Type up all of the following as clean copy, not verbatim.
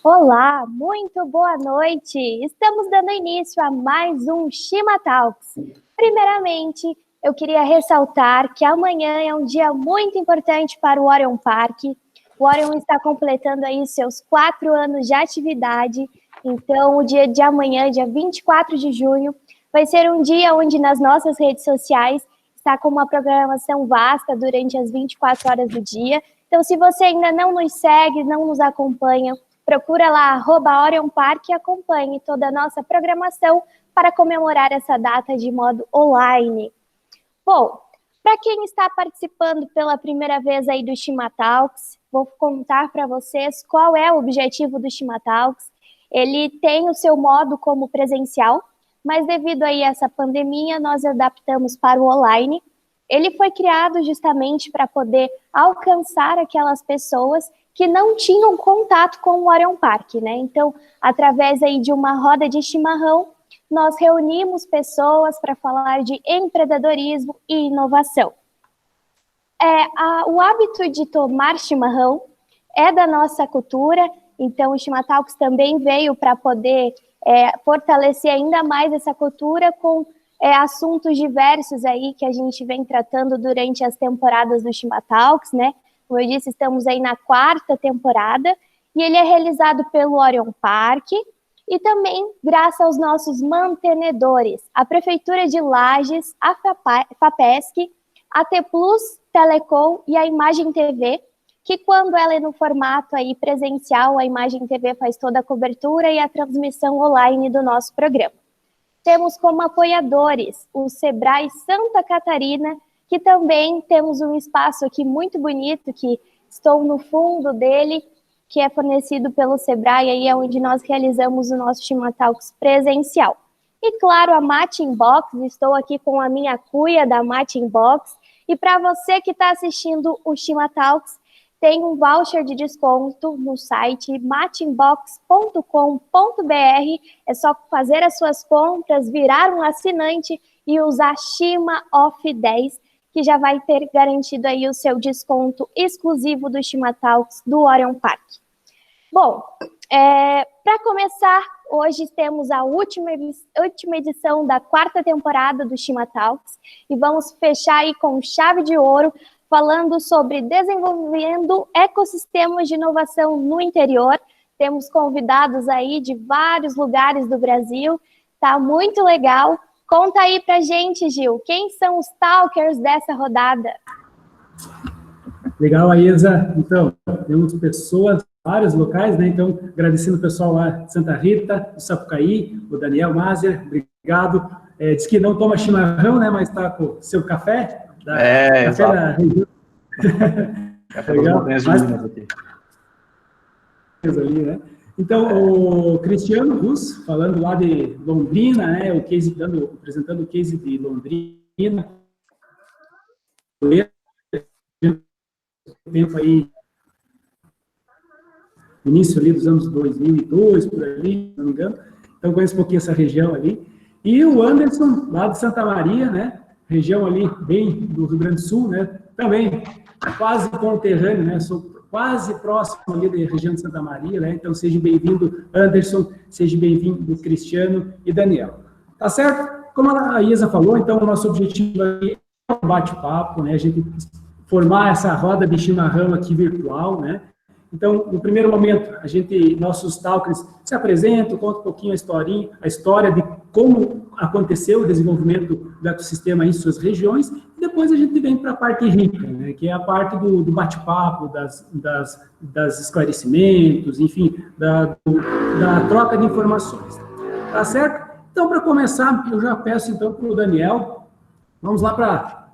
Olá, muito boa noite! Estamos dando início a mais um Shima Talks. Primeiramente, eu queria ressaltar que amanhã é um dia muito importante para o Orion Park. O Orion está completando aí seus 4 anos de atividade, então o dia de amanhã, dia 24 de junho, vai ser um dia onde nas nossas redes sociais está com uma programação vasta durante as 24 horas do dia. Então, se você ainda não nos segue, não nos acompanha, procura lá, @Orion Park, e acompanhe toda a nossa programação para comemorar essa data de modo online. Bom, para quem está participando pela primeira vez aí do Shima Talks, vou contar para vocês qual é o objetivo do Shima Talks. Ele tem o seu modo como presencial, mas devido aí a essa pandemia, nós adaptamos para o online. Ele foi criado justamente para poder alcançar aquelas pessoas que não tinham contato com o Orion Park, né? Então, através aí de uma roda de chimarrão, nós reunimos pessoas para falar de empreendedorismo e inovação. O hábito de tomar chimarrão é da nossa cultura, então o Shima Talks também veio para poder fortalecer ainda mais essa cultura com assuntos diversos aí que a gente vem tratando durante as temporadas do Shima Talks, né? Como eu disse, estamos aí na 4ª temporada e ele é realizado pelo Orion Park e também graças aos nossos mantenedores, a Prefeitura de Lages, a FAPESC, a T Plus Telecom e a Imagem TV, que quando ela é no formato aí presencial, a Imagem TV faz toda a cobertura e a transmissão online do nosso programa. Temos como apoiadores o Sebrae Santa Catarina, que também temos um espaço aqui muito bonito, que estou no fundo dele, que é fornecido pelo Sebrae, aí é onde nós realizamos o nosso Shima Talks presencial. E claro, a Matching Box, estou aqui com a minha cuia da Matching Box, e para você que está assistindo o Shima Talks, tem um voucher de desconto no site matchingbox.com.br, é só fazer as suas compras, virar um assinante e usar Shima Off 10, que já vai ter garantido aí o seu desconto exclusivo do Shima Talks do Orion Park. Bom, para começar, hoje temos a última edição da 4ª temporada do Shima Talks e vamos fechar aí com chave de ouro, falando sobre desenvolvendo ecossistemas de inovação no interior. Temos convidados aí de vários lugares do Brasil, tá muito legal. Conta aí pra gente, Gil, quem são os talkers dessa rodada? Legal, Aisa. Então, temos pessoas, vários locais, né? Então, agradecendo o pessoal lá de Santa Rita, do Sapucaí, o Daniel Mazer, obrigado. Diz que não toma chimarrão, né? Mas está com seu café. Café exato. Da região. Café das montanhas de Minas aqui. Ali, né? Então, o Cristiano Russo, falando lá de Londrina, né? O case, apresentando o case de Londrina. Tempo aí, início ali dos anos 2002, por ali, se não me engano. Então, conheço um pouquinho essa região ali. E o Anderson, lá de Santa Maria, né? Região ali, bem do Rio Grande do Sul, né? Também quase conterrâneo, né? Sou quase próximo ali da região de Santa Maria, né? Então, seja bem-vindo, Anderson, seja bem-vindo, Cristiano e Daniel. Tá certo? Como a Isa falou, então, o nosso objetivo aqui é um bate-papo, né? A gente formar essa roda de chimarrão aqui virtual, né? Então, no primeiro momento, nossos talkers se apresentam, contam um pouquinho a história de como aconteceu o desenvolvimento do ecossistema em suas regiões, e depois a gente vem para a parte rica, né, que é a parte do bate-papo, das esclarecimentos, enfim, da troca de informações. Tá certo? Então, para começar, eu já peço então para o Daniel, vamos lá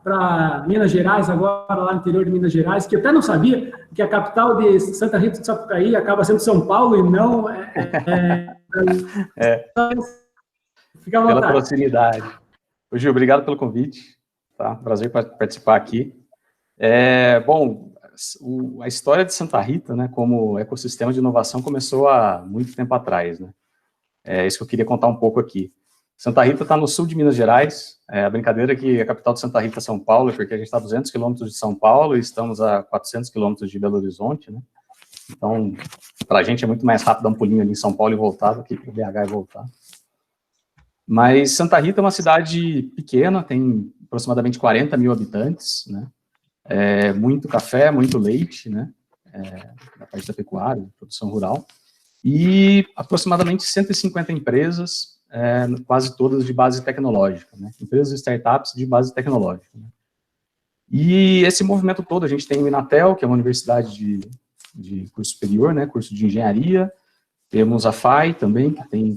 para Minas Gerais, agora lá no interior de Minas Gerais, que eu até não sabia que a capital de Santa Rita do Sapucaí acaba sendo São Paulo e não... Fica à vontade. Pela proximidade. Ô, Gil, obrigado pelo convite. Tá? Prazer participar aqui. Bom, a história de Santa Rita, né, como ecossistema de inovação, começou há muito tempo atrás, né? É isso que eu queria contar um pouco aqui. Santa Rita está no sul de Minas Gerais. A brincadeira é que a capital de Santa Rita é São Paulo, porque a gente está a 200 quilômetros de São Paulo e estamos a 400 quilômetros de Belo Horizonte, né? Então, para a gente é muito mais rápido dar um pulinho ali em São Paulo e voltar do que para o BH e voltar. Mas Santa Rita é uma cidade pequena, tem aproximadamente 40 mil habitantes, né? Muito café, muito leite, né? Da parte da pecuária, produção rural. E aproximadamente 150 empresas, quase todas de base tecnológica, né? Empresas e startups de base tecnológica, né? E esse movimento todo, a gente tem o Inatel, que é uma universidade de curso superior, né? Curso de engenharia. Temos a FAI também, que tem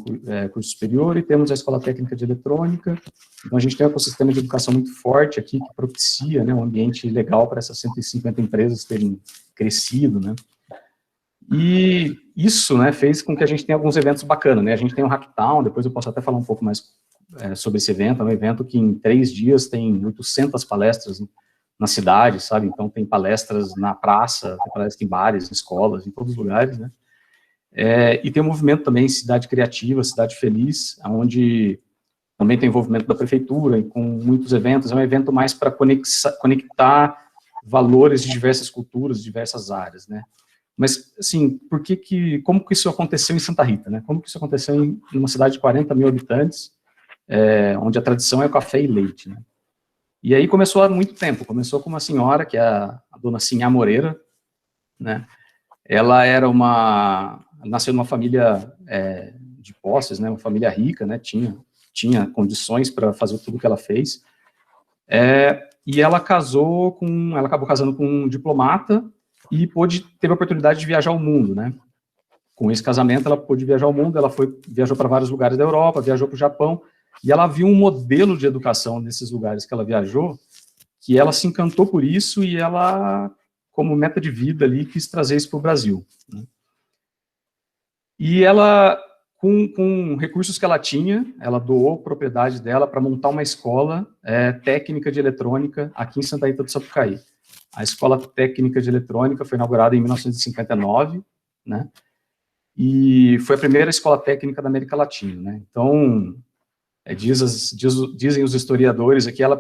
curso superior, e temos a Escola Técnica de Eletrônica. Então, a gente tem um ecossistema de educação muito forte aqui, que propicia, né, um ambiente legal para essas 150 empresas terem crescido, né. E isso, né, fez com que a gente tenha alguns eventos bacanas, né. A gente tem o Hacktown, depois eu posso até falar um pouco mais sobre esse evento. É um evento que em 3 dias tem 800 palestras na cidade, sabe. Então, tem palestras na praça, tem palestras em bares, em escolas, em todos os lugares, né. E tem um movimento também, Cidade Criativa, Cidade Feliz, onde também tem envolvimento da prefeitura, e com muitos eventos. É um evento mais para conectar valores de diversas culturas, de diversas áreas, né? Mas, assim, como que isso aconteceu em Santa Rita, né? Como que isso aconteceu em uma cidade de 40 mil habitantes, onde a tradição é o café e leite, né? E aí começou há muito tempo. Começou com uma senhora, que é a dona Sinhá Moreira, né? Ela nasceu numa família de posses, né, uma família rica, né, tinha condições para fazer tudo que ela fez, e ela acabou casando com um diplomata e teve a oportunidade de viajar ao mundo, né. Com esse casamento, ela pôde viajar ao mundo, viajou para vários lugares da Europa, viajou para o Japão, e ela viu um modelo de educação nesses lugares que ela viajou, que ela se encantou por isso, e ela, como meta de vida ali, quis trazer isso para o Brasil, né. E ela, com recursos que ela tinha, ela doou propriedade dela para montar uma escola técnica de eletrônica aqui em Santa Rita do Sapucaí. A Escola Técnica de Eletrônica foi inaugurada em 1959, né? E foi a primeira escola técnica da América Latina, né? Então, dizem os historiadores aqui, ela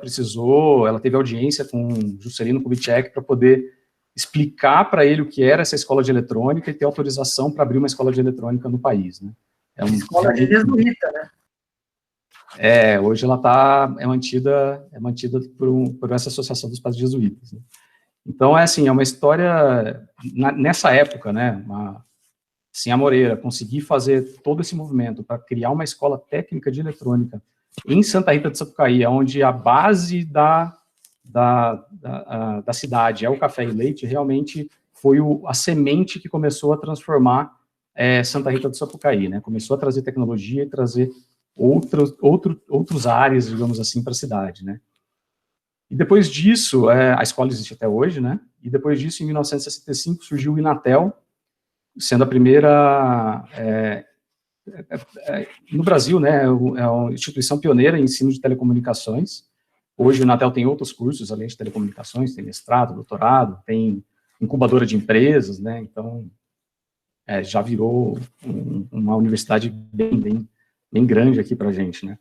teve audiência com Juscelino Kubitschek para poder explicar para ele o que era essa escola de eletrônica e ter autorização para abrir uma escola de eletrônica no país, né? Escola de jesuíta, né? Hoje ela é mantida por essa associação dos padres jesuítas, né? Então, é uma história, nessa época, né, a Moreira conseguir fazer todo esse movimento para criar uma escola técnica de eletrônica em Santa Rita de Sapucaí, onde a base da cidade é o café e leite, realmente foi a semente que começou a transformar Santa Rita do Sapucaí, né? Começou a trazer tecnologia e trazer outros áreas, digamos assim, para a cidade, né? E depois disso, a escola existe até hoje, né? E depois disso, em 1965, surgiu o Inatel, sendo a primeira no Brasil, né? É uma instituição pioneira em ensino de telecomunicações. Hoje o Inatel tem outros cursos, além de telecomunicações, tem mestrado, doutorado, tem incubadora de empresas, né? Então, já virou uma universidade bem grande aqui para a gente, né?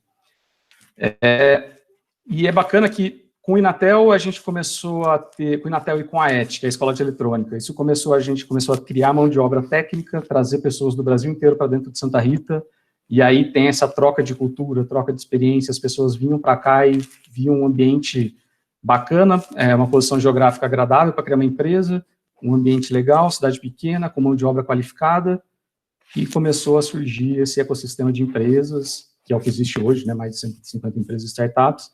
E é bacana que com o Inatel a gente começou a ter, com o Inatel e com a ET, que é a Escola de Eletrônica, a gente começou a criar mão de obra técnica, trazer pessoas do Brasil inteiro para dentro de Santa Rita, e aí tem essa troca de cultura, troca de experiência, as pessoas vinham para cá e viam um ambiente bacana, uma posição geográfica agradável para criar uma empresa, um ambiente legal, cidade pequena, com mão de obra qualificada, e começou a surgir esse ecossistema de empresas, que é o que existe hoje, né, mais de 150 empresas e startups,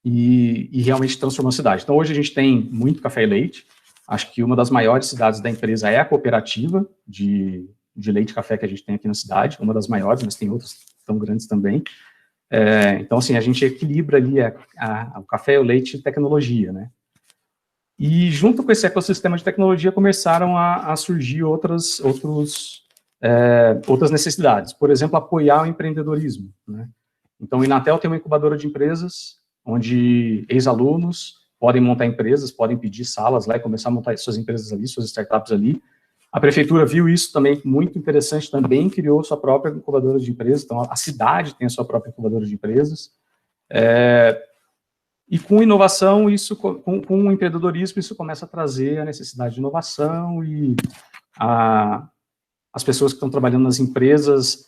e realmente transformou a cidade. Então, hoje a gente tem muito café e leite. Acho que uma das maiores cidades da empresa é a cooperativa de leite e café que a gente tem aqui na cidade, uma das maiores, mas tem outras tão grandes também. Então, assim, a gente equilibra ali o café, o leite e tecnologia, né? E junto com esse ecossistema de tecnologia começaram a surgir outras necessidades. Por exemplo, apoiar o empreendedorismo, né? Então, o Inatel tem uma incubadora de empresas, onde ex-alunos podem montar empresas, podem pedir salas lá e começar a montar suas empresas ali, suas startups ali. A prefeitura viu isso também muito interessante, também criou sua própria incubadora de empresas, então a cidade tem a sua própria incubadora de empresas. E com inovação, isso, com o empreendedorismo, isso começa a trazer a necessidade de inovação e as pessoas que estão trabalhando nas empresas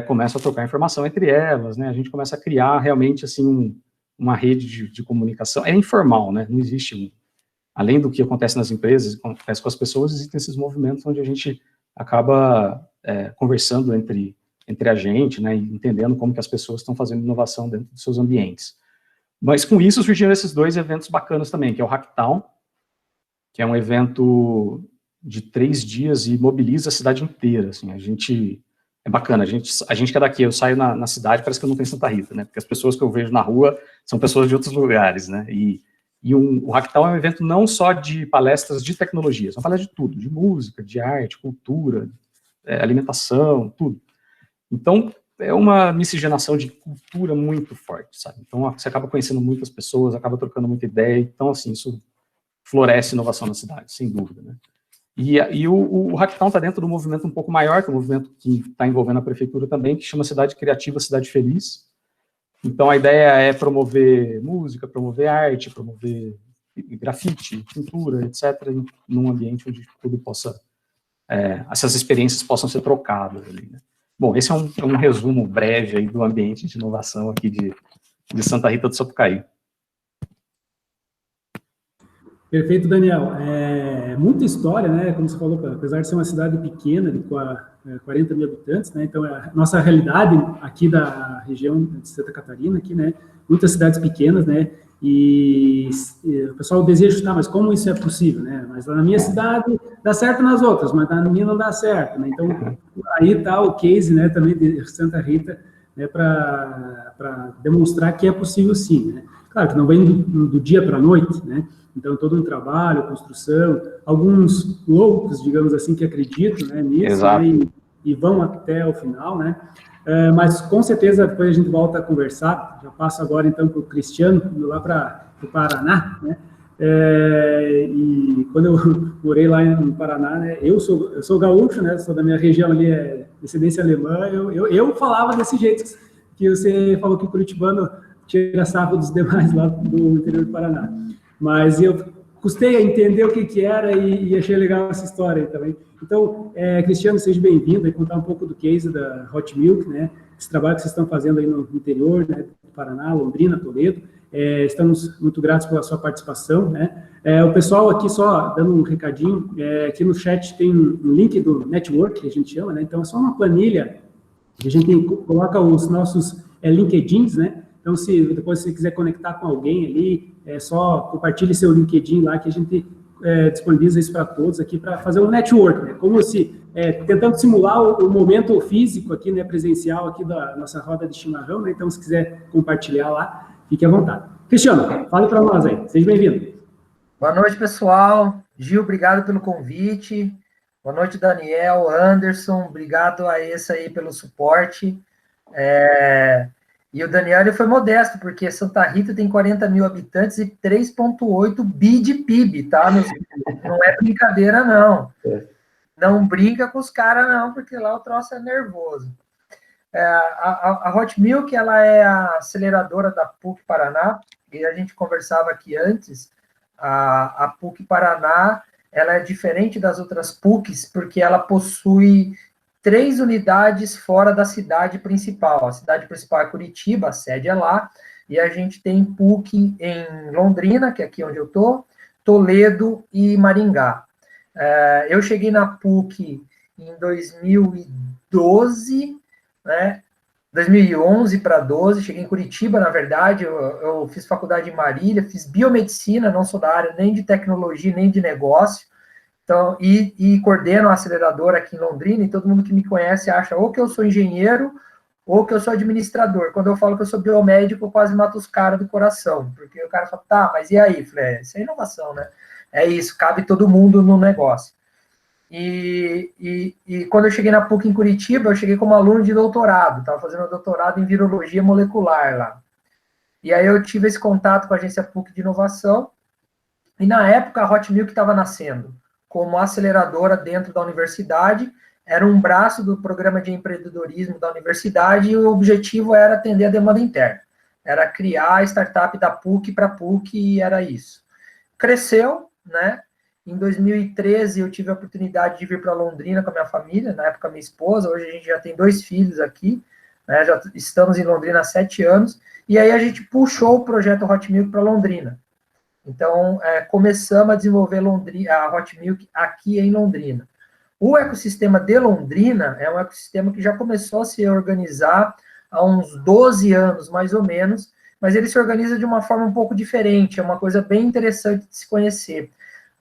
começam a trocar informação entre elas, né? A gente começa a criar realmente, assim, uma rede de comunicação. É informal, né? Não existe, além do que acontece nas empresas, acontece com as pessoas, existem esses movimentos onde a gente acaba conversando entre a gente, né? E entendendo como que as pessoas estão fazendo inovação dentro dos seus ambientes. Mas com isso surgiram esses 2 eventos bacanas também, que é o Hacktown, que é um evento de 3 dias e mobiliza a cidade inteira, assim, é bacana, a gente que é daqui, eu saio na cidade, parece que eu não tenho Santa Rita, né, porque as pessoas que eu vejo na rua são pessoas de outros lugares, né, o Hacktown é um evento não só de palestras de tecnologia, são palestras de tudo, de música, de arte, cultura, alimentação, tudo. Então, é uma miscigenação de cultura muito forte, sabe? Então, você acaba conhecendo muitas pessoas, acaba trocando muita ideia, então, assim, isso floresce inovação na cidade, sem dúvida, né? E o Hacktown está dentro do movimento um pouco maior, que é um movimento que está envolvendo a prefeitura também, que chama Cidade Criativa, Cidade Feliz. Então, a ideia é promover música, promover arte, promover grafite, pintura, etc., num ambiente onde tudo possa, essas experiências possam ser trocadas ali, né? Bom, esse é um resumo breve aí do ambiente de inovação aqui de Santa Rita do Sapucaí. Perfeito, Daniel. Muita história, né? Como você falou, apesar de ser uma cidade pequena, de 40 mil habitantes, né? Então, a nossa realidade aqui da região de Santa Catarina, aqui, né? Muitas cidades pequenas, né? E o pessoal deseja, mas como isso é possível, né? Mas na minha cidade dá certo nas outras, mas na minha não dá certo, né? Então, aí está o case, né, também de Santa Rita, né, para demonstrar que é possível sim, né? Claro que não vem do dia para a noite, né? Então, todo um trabalho, construção, alguns loucos, digamos assim, que acreditam, né, nisso, né, e vão até o final, né? Mas, com certeza, depois a gente volta a conversar. Já passo agora, então, para o Cristiano, lá para o Paraná, né? E quando eu morei lá no Paraná, né, eu sou gaúcho, né, sou da minha região ali, descendência alemã, eu falava desse jeito que você falou que o curitibano tira sarro dos demais lá do interior do Paraná. Mas eu custei a entender o que era e achei legal essa história aí também. Então, Cristiano, seja bem-vindo e contar um pouco do case da Hot Milk, né? Esse trabalho que vocês estão fazendo aí no interior, né, do Paraná, Londrina, Toledo. Estamos muito gratos pela sua participação, né? O pessoal aqui, só dando um recadinho, aqui no chat tem um link do network, que a gente chama, né? Então, é só uma planilha, a gente coloca os nossos LinkedIns, né? Então, se depois você quiser conectar com alguém ali, só compartilhe seu LinkedIn lá, que a gente disponibiliza isso para todos aqui, para fazer um network, né? Como se, tentando simular o momento físico aqui, né, presencial aqui da nossa roda de chimarrão, né? Então, se quiser compartilhar lá, fique à vontade. Cristiano, fale para nós aí, seja bem-vindo. Boa noite, pessoal. Gil, obrigado pelo convite. Boa noite, Daniel, Anderson, obrigado a esse aí pelo suporte. E o Daniel, ele foi modesto, porque Santa Rita tem 40 mil habitantes e 3,8 bi de PIB, tá? Não é brincadeira, não. Não brinca com os caras, não, porque lá o troço é nervoso. A Hot Milk, ela é a aceleradora da PUC Paraná, e a gente conversava aqui antes, a PUC Paraná, ela é diferente das outras PUCs, porque ela possui 3 unidades fora da cidade principal. A cidade principal é Curitiba, a sede é lá, e a gente tem PUC em Londrina, que é aqui onde eu estou, Toledo e Maringá. Eu cheguei na PUC em 2012, né? 2011 para 12, cheguei em Curitiba, na verdade, eu fiz faculdade em Marília, fiz biomedicina, não sou da área nem de tecnologia, nem de negócio, então, e coordeno a aceleradora aqui em Londrina, e todo mundo que me conhece acha ou que eu sou engenheiro, ou que eu sou administrador. Quando eu falo que eu sou biomédico, eu quase mato os caras do coração, porque o cara fala, tá, mas e aí? Eu falei, isso é inovação, né? É isso, cabe todo mundo no negócio. E quando eu cheguei na PUC em Curitiba, eu cheguei como aluno de doutorado, estava fazendo doutorado em virologia molecular lá. E aí eu tive esse contato com a agência PUC de inovação, e na época a Hot Milk estava nascendo como aceleradora dentro da universidade, era um braço do programa de empreendedorismo da universidade, e o objetivo era atender a demanda interna. era criar a startup da PUC para PUC e era isso. Cresceu, né? Em 2013 eu tive a oportunidade de vir para Londrina com a minha família, na época minha esposa, hoje a gente já tem 2 filhos aqui, né? Já estamos em Londrina há 7 anos, e aí a gente puxou o projeto Hot Milk para Londrina. Então, começamos a desenvolver a Hot Milk aqui em Londrina. O ecossistema de Londrina é um ecossistema que já começou a se organizar há uns 12 anos, mais ou menos, mas ele se organiza de uma forma um pouco diferente, é uma coisa bem interessante de se conhecer.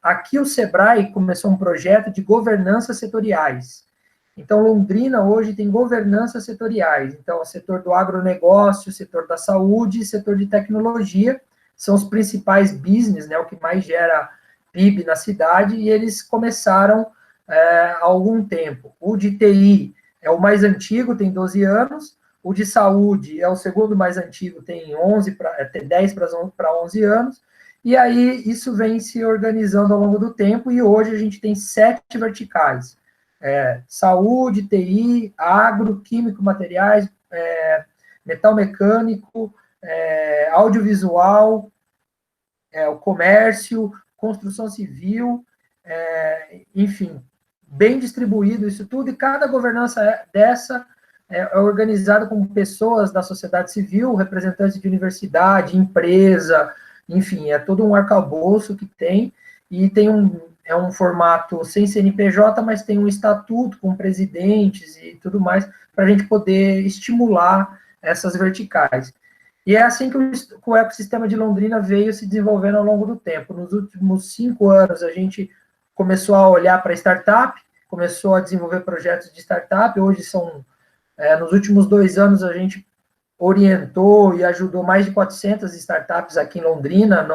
Aqui o Sebrae começou um projeto de governanças setoriais. Então, Londrina hoje tem governanças setoriais. Então, o setor do agronegócio, o setor da saúde, o setor de tecnologia, são os principais business, né, o que mais gera PIB na cidade, e eles começaram há algum tempo. O de TI é o mais antigo, tem 12 anos, o de saúde é o segundo mais antigo, tem 10 para 11 anos, e aí isso vem se organizando ao longo do tempo, e hoje a gente tem 7 verticais. Saúde, TI, agro, químico, materiais, metal mecânico, audiovisual, o comércio, construção civil, enfim, bem distribuído isso tudo, e cada governança dessa é organizada com pessoas da sociedade civil, representantes de universidade, empresa, enfim, é todo um arcabouço que tem, e tem um formato sem CNPJ, mas tem um estatuto com presidentes e tudo mais, para a gente poder estimular essas verticais. E é assim que o ecossistema de Londrina veio se desenvolvendo ao longo do tempo. Nos últimos 5 anos, a gente começou a olhar para startup, começou a desenvolver projetos de startup. Hoje nos últimos 2 anos, a gente orientou e ajudou mais de 400 startups aqui em Londrina.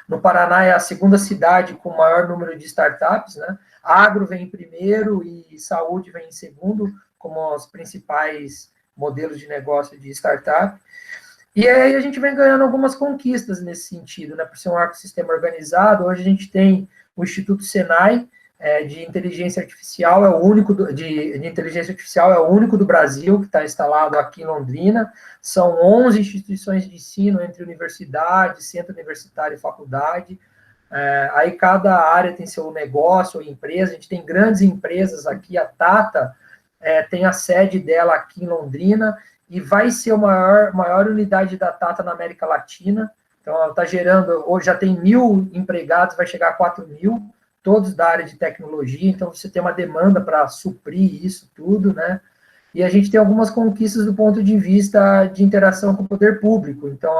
No Paraná é a segunda cidade com o maior número de startups, né? Agro vem em primeiro e saúde vem em segundo, como os principais modelos de negócio de startup. E aí a gente vem ganhando algumas conquistas nesse sentido, né? Por ser um ecossistema organizado, hoje a gente tem o Instituto Senai, de inteligência artificial, é o único de inteligência artificial, é o único do Brasil que está instalado aqui em Londrina. São 11 instituições de ensino, entre universidade, centro universitário e faculdade. Aí cada área tem seu negócio ou empresa. A gente tem grandes empresas aqui, a Tata tem a sede dela aqui em Londrina, e vai ser a maior unidade da Tata na América Latina. Então, ela está gerando, hoje já tem 1.000 empregados, vai chegar a 4.000, todos da área de tecnologia, então você tem uma demanda para suprir isso tudo, né? E a gente tem algumas conquistas do ponto de vista de interação com o poder público. Então,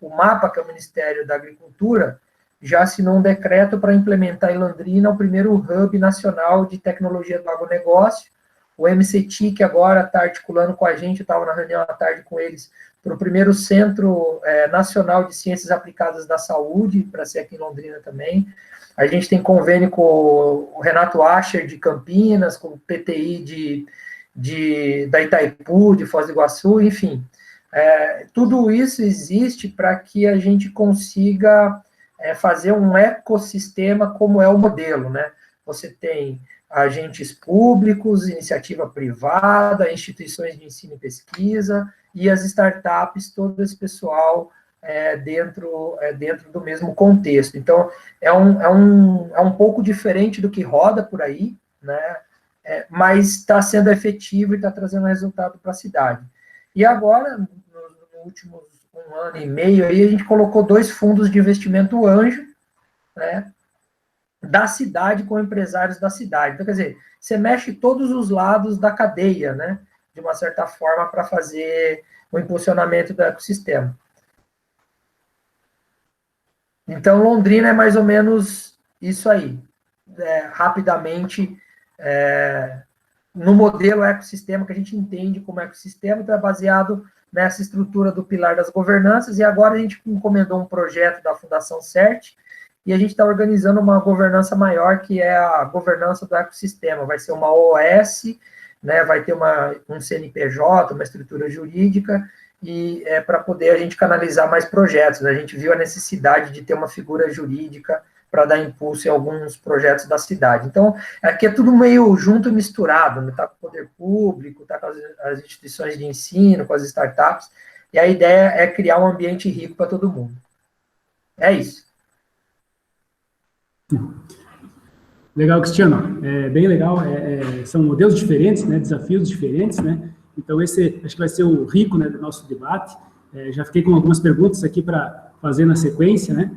o MAPA, que é o Ministério da Agricultura, já assinou um decreto para implementar em Londrina o primeiro hub nacional de tecnologia do agronegócio. O MCTIC agora está articulando com a gente, eu estava na reunião à tarde com eles, para o primeiro Centro Nacional de Ciências Aplicadas da Saúde, para ser aqui em Londrina também. A gente tem convênio com o Renato Ascher, de Campinas, com o PTI da Itaipu, de Foz do Iguaçu, enfim. Tudo isso existe para que a gente consiga fazer um ecossistema como é o modelo, né? Você tem agentes públicos, iniciativa privada, instituições de ensino e pesquisa, e as startups, todo esse pessoal dentro do mesmo contexto. Então, é um pouco diferente do que roda por aí, né? Mas está sendo efetivo e está trazendo resultado para a cidade. E agora, no último 1 ano e meio, aí, a gente colocou 2 fundos de investimento anjo, né, da cidade com empresários da cidade. Então, quer dizer, você mexe todos os lados da cadeia, né, de uma certa forma, para fazer o impulsionamento do ecossistema. Então, Londrina é mais ou menos isso aí. Rapidamente, no modelo ecossistema que a gente entende como ecossistema, está baseado nessa estrutura do pilar das governanças, e agora a gente encomendou um projeto da Fundação CERT, e a gente está organizando uma governança maior, que é a governança do ecossistema. Vai ser uma OS, né, vai ter um CNPJ, uma estrutura jurídica, e para poder a gente canalizar mais projetos, né? A gente viu a necessidade de ter uma figura jurídica para dar impulso em alguns projetos da cidade. Então, aqui é tudo meio junto e misturado, né? Está com o poder público, está com as instituições de ensino, com as startups, e a ideia é criar um ambiente rico para todo mundo. É isso. Legal, Cristiano. É bem legal. São modelos diferentes, né? Desafios diferentes, né? Então, esse acho que vai ser o rico, né, do nosso debate. Já fiquei com algumas perguntas aqui para fazer na sequência, né?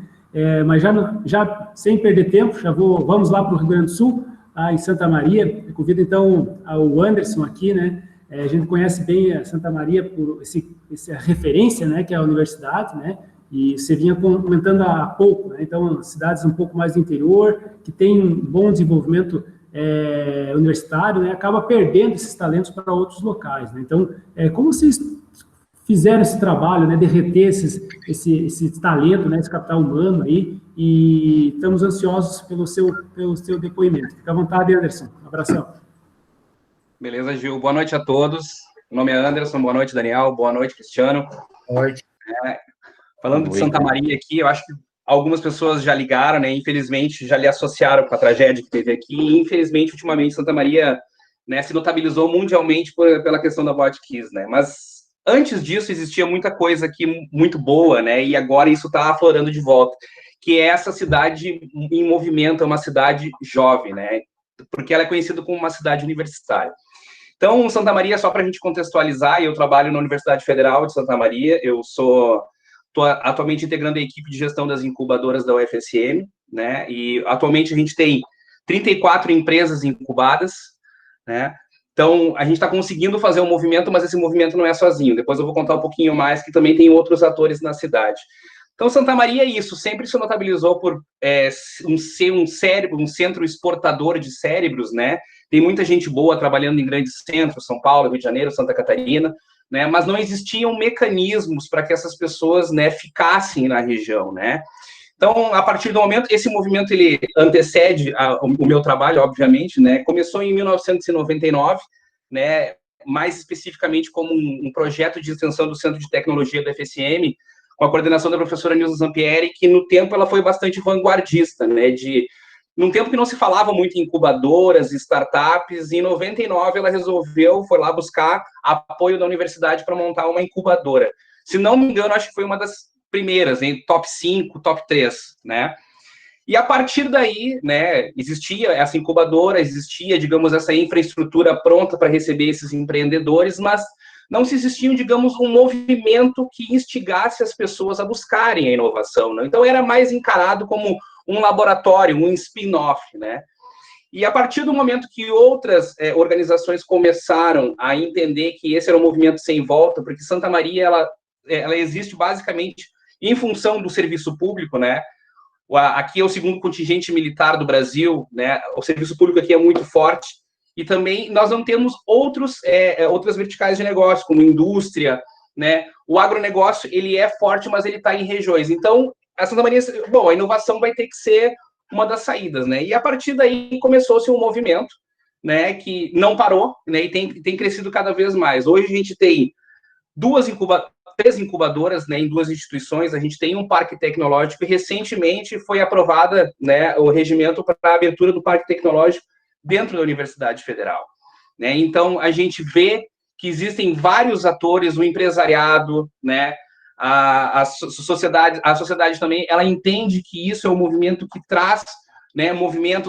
Mas já sem perder tempo, vamos lá para o Rio Grande do Sul, em Santa Maria. Eu convido, então, o Anderson aqui, né? A gente conhece bem a Santa Maria por essa referência, né, que é a universidade, né? E você vinha comentando há pouco, né? Então, cidades um pouco mais do interior, que tem um bom desenvolvimento universitário, né? Acaba perdendo esses talentos para outros locais, né? Então, como vocês fizeram esse trabalho, né, de reter esse talento, né, esse capital humano aí, e estamos ansiosos pelo seu depoimento. Fica à vontade, Anderson. Um abração. Beleza, Gil. Boa noite a todos. Meu nome é Anderson. Boa noite, Daniel. Boa noite, Cristiano. Boa noite. Falando de Santa Maria aqui, eu acho que algumas pessoas já ligaram, né? Infelizmente, já lhe associaram com a tragédia que teve aqui. E, infelizmente, ultimamente, Santa Maria, né, se notabilizou mundialmente pela questão da Botkiss, né? Mas antes disso, existia muita coisa aqui muito boa, né? E agora isso está aflorando de volta, que é essa cidade em movimento, é uma cidade jovem, né? Porque ela é conhecida como uma cidade universitária. Então, Santa Maria, só para a gente contextualizar, eu trabalho na Universidade Federal de Santa Maria, eu estou atualmente integrando a equipe de gestão das incubadoras da UFSM, né? E atualmente a gente tem 34 empresas incubadas, né? Então, a gente está conseguindo fazer um movimento, mas esse movimento não é sozinho. Depois eu vou contar um pouquinho mais, que também tem outros atores na cidade. Então, Santa Maria é isso, sempre se notabilizou por ser um centro exportador de cérebros, né? Tem muita gente boa trabalhando em grandes centros, São Paulo, Rio de Janeiro, Santa Catarina, né? Mas não existiam mecanismos para que essas pessoas, né, ficassem na região, né? Então, a partir do momento, esse movimento, ele antecede o meu trabalho, obviamente, né? Começou em 1999, né? Mais especificamente como um projeto de extensão do Centro de Tecnologia da UFSM, com a coordenação da professora Nilza Zampieri, que no tempo ela foi bastante vanguardista, né? Num tempo que não se falava muito em incubadoras, startups, em 99 ela foi lá buscar apoio da universidade para montar uma incubadora. Se não me engano, acho que foi uma das primeiras, em top 5, top 3, né? E a partir daí, né, existia essa incubadora, existia, digamos, essa infraestrutura pronta para receber esses empreendedores, mas não se existia, digamos, um movimento que instigasse as pessoas a buscarem a inovação, né? Então era mais encarado como um laboratório, um spin-off, né? E a partir do momento que outras organizações começaram a entender que esse era um movimento sem volta, porque Santa Maria, ela existe basicamente em função do serviço público, né? Aqui é o segundo contingente militar do Brasil, né? O serviço público aqui é muito forte, e também nós não temos outras verticais de negócio, como indústria, né? O agronegócio, ele é forte, mas ele está em regiões. Então, a Santa Maria, a inovação vai ter que ser uma das saídas, né? E a partir daí começou-se um movimento, né, que não parou, né, e tem crescido cada vez mais. Hoje a gente tem 3 incubadoras, né, em 2 instituições, a gente tem um parque tecnológico e recentemente foi aprovada, né, o regimento para a abertura do parque tecnológico dentro da Universidade Federal, né? Então a gente vê que existem vários atores, o empresariado, né, a sociedade também, ela entende que isso é um movimento que traz, né,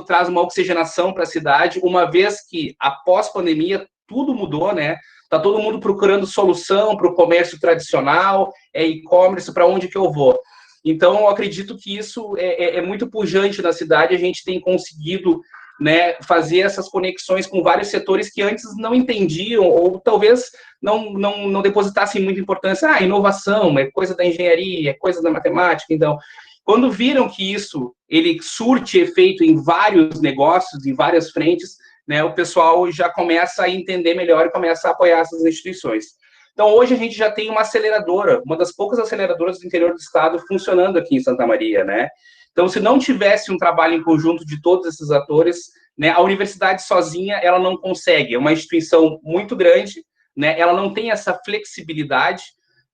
traz uma oxigenação para a cidade, uma vez que após pandemia tudo mudou, né? Está todo mundo procurando solução para o comércio tradicional, e-commerce, para onde que eu vou? Então, eu acredito que isso é muito pujante na cidade, a gente tem conseguido, né, fazer essas conexões com vários setores que antes não entendiam, ou talvez não depositassem muita importância. Inovação, é coisa da engenharia, é coisa da matemática. Então, quando viram que isso, ele surte efeito em vários negócios, em várias frentes, né, o pessoal já começa a entender melhor e começa a apoiar essas instituições. Então, hoje a gente já tem uma aceleradora, uma das poucas aceleradoras do interior do estado funcionando aqui em Santa Maria, né? Então, se não tivesse um trabalho em conjunto de todos esses atores, né, a universidade sozinha, ela não consegue. É uma instituição muito grande, né? Ela não tem essa flexibilidade,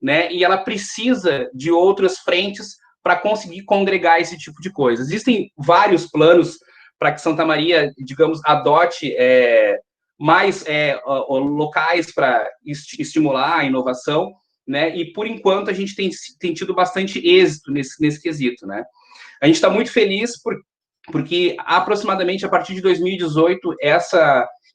né? E ela precisa de outras frentes para conseguir congregar esse tipo de coisa. Existem vários planos para que Santa Maria, digamos, adote mais locais para estimular a inovação, né? E, por enquanto, a gente tem tido bastante êxito nesse quesito, né? A gente está muito feliz porque, aproximadamente, a partir de 2018,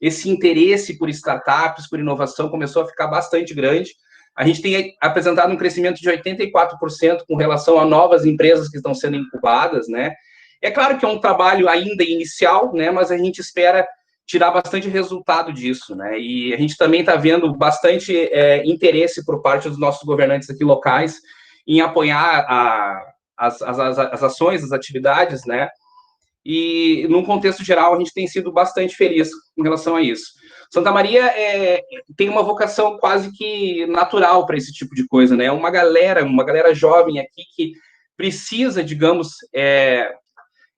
esse interesse por startups, por inovação, começou a ficar bastante grande. A gente tem apresentado um crescimento de 84% com relação a novas empresas que estão sendo incubadas, né? É claro que é um trabalho ainda inicial, né? Mas a gente espera tirar bastante resultado disso, né? E a gente também está vendo bastante interesse por parte dos nossos governantes aqui locais em apoiar as ações, as atividades, né? E, num contexto geral, a gente tem sido bastante feliz em relação a isso. Santa Maria tem uma vocação quase que natural para esse tipo de coisa, né? Uma galera jovem aqui que precisa, digamos,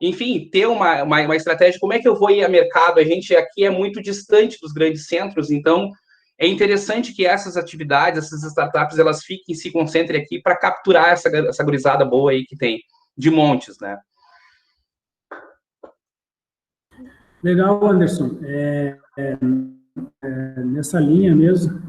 enfim, ter uma estratégia. Como é que eu vou ir a mercado? A gente aqui é muito distante dos grandes centros, então é interessante que essas atividades, essas startups, elas se concentrem aqui para capturar essa gurizada boa aí que tem, de montes, né? Legal, Anderson. Nessa linha mesmo,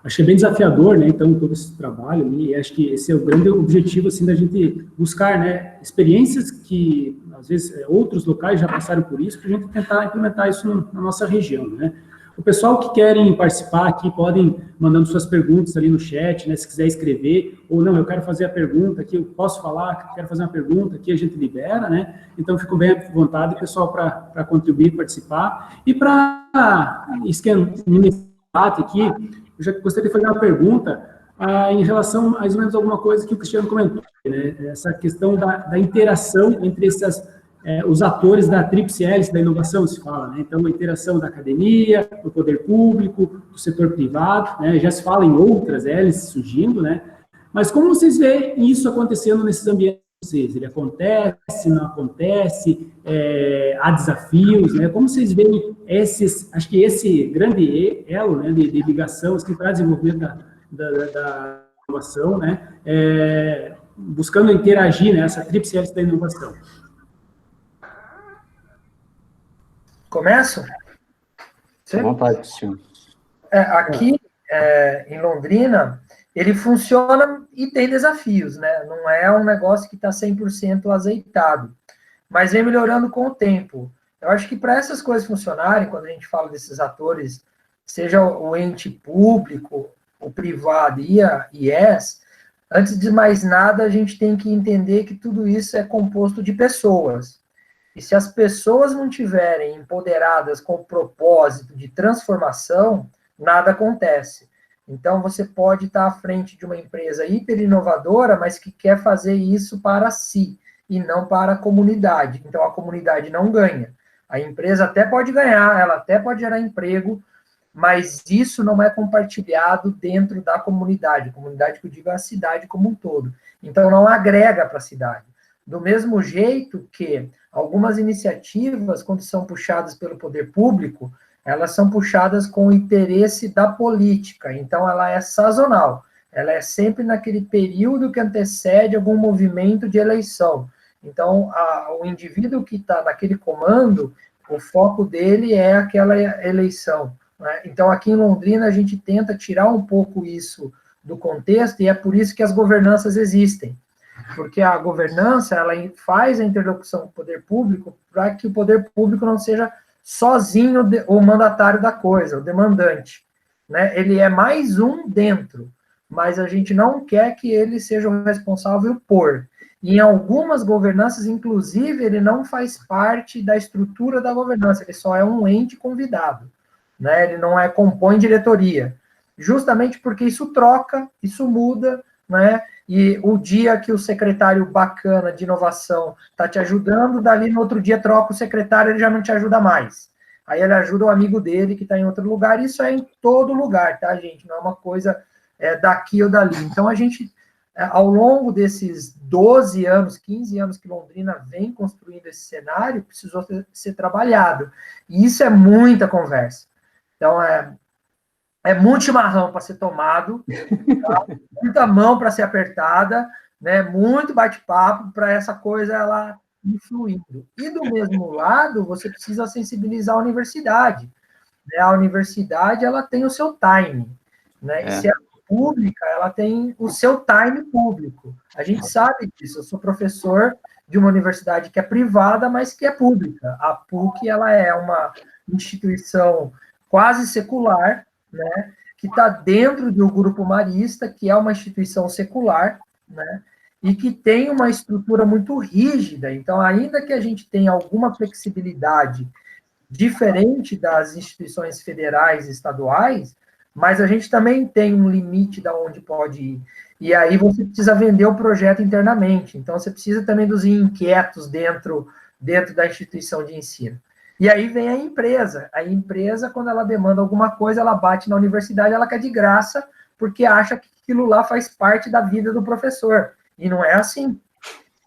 achei bem desafiador, né? Então, todo esse trabalho ali, e acho que esse é o grande objetivo, assim, da gente buscar, né? Experiências que, às vezes, outros locais já passaram por isso, para a gente tentar implementar isso na nossa região, né? O pessoal que querem participar aqui podem mandando suas perguntas ali no chat, né? Se quiser escrever, ou não, eu quero fazer a pergunta aqui, eu posso falar, quero fazer uma pergunta aqui, a gente libera, né? Então, fico bem à vontade, pessoal, para contribuir, participar. E para esquentar aqui, eu já gostaria de fazer uma pergunta em relação, mais ou menos, a alguma coisa que o Cristiano comentou, né? Essa questão da interação entre os atores da tríplice hélice da inovação, se fala, né? Então, a interação da academia, do poder público, do setor privado, né? Já se fala em outras hélices surgindo, né? Mas como vocês veem isso acontecendo nesses ambientes de vocês? Ele acontece, não acontece? Há desafios, né? Como vocês veem acho que esse grande elo, né, de ligação, que para desenvolvimento da inovação, né? Buscando interagir, né, essa tríplice hélice da inovação. Começo? À vontade, Cristiano. Aqui, em Londrina, ele funciona e tem desafios, né? Não é um negócio que está 100% azeitado, mas vem melhorando com o tempo. Eu acho que para essas coisas funcionarem, quando a gente fala desses atores, seja o ente público, o privado e a IES, antes de mais nada, a gente tem que entender que tudo isso é composto de pessoas. E se as pessoas não estiverem empoderadas com o propósito de transformação, nada acontece. Então, você pode estar à frente de uma empresa hiper inovadora, mas que quer fazer isso para si, e não para a comunidade. Então, a comunidade não ganha. A empresa até pode ganhar, ela até pode gerar emprego, mas isso não é compartilhado dentro da comunidade que eu digo é a cidade como um todo. Então, não agrega para a cidade. Do mesmo jeito que algumas iniciativas, quando são puxadas pelo poder público, elas são puxadas com o interesse da política. Então, ela é sazonal. Ela é sempre naquele período que antecede algum movimento de eleição. Então, o indivíduo que está naquele comando, o foco dele é aquela eleição, né? Então, aqui em Londrina, a gente tenta tirar um pouco isso do contexto, e é por isso que as governanças existem. Porque a governança, ela faz a interlocução com o poder público para que o poder público não seja sozinho o mandatário da coisa, o demandante, né? Ele é mais um dentro, mas a gente não quer que ele seja o responsável por. E em algumas governanças, inclusive, ele não faz parte da estrutura da governança, ele só é um ente convidado, né? Ele não compõe diretoria, justamente porque isso troca, isso muda, né? E o dia que o secretário bacana de inovação está te ajudando, dali no outro dia troca o secretário, ele já não te ajuda mais. Aí ele ajuda o amigo dele que está em outro lugar, isso é em todo lugar, tá, gente? Não é uma coisa daqui ou dali. Então, a gente, ao longo desses 12 anos, 15 anos que Londrina vem construindo esse cenário, precisou ser trabalhado. E isso é muita conversa. Então, é muito chimarrão para ser tomado, tá? Muita mão para ser apertada, né? Muito bate-papo para essa coisa ela ir fluindo. E do mesmo lado, você precisa sensibilizar a universidade, né? A universidade ela tem o seu time, né? E se ela pública, ela tem o seu time público. A gente sabe disso. Eu sou professor de uma universidade que é privada, mas que é pública. A PUC, ela é uma instituição quase secular, né, que está dentro do Grupo Marista, que é uma instituição secular, né, e que tem uma estrutura muito rígida. Então, ainda que a gente tenha alguma flexibilidade diferente das instituições federais e estaduais, mas a gente também tem um limite de onde pode ir. E aí você precisa vender o projeto internamente. Então, você precisa também dos inquietos dentro da instituição de ensino. E aí vem a empresa. A empresa, quando ela demanda alguma coisa, ela bate na universidade, ela quer de graça, porque acha que aquilo lá faz parte da vida do professor. E não é assim.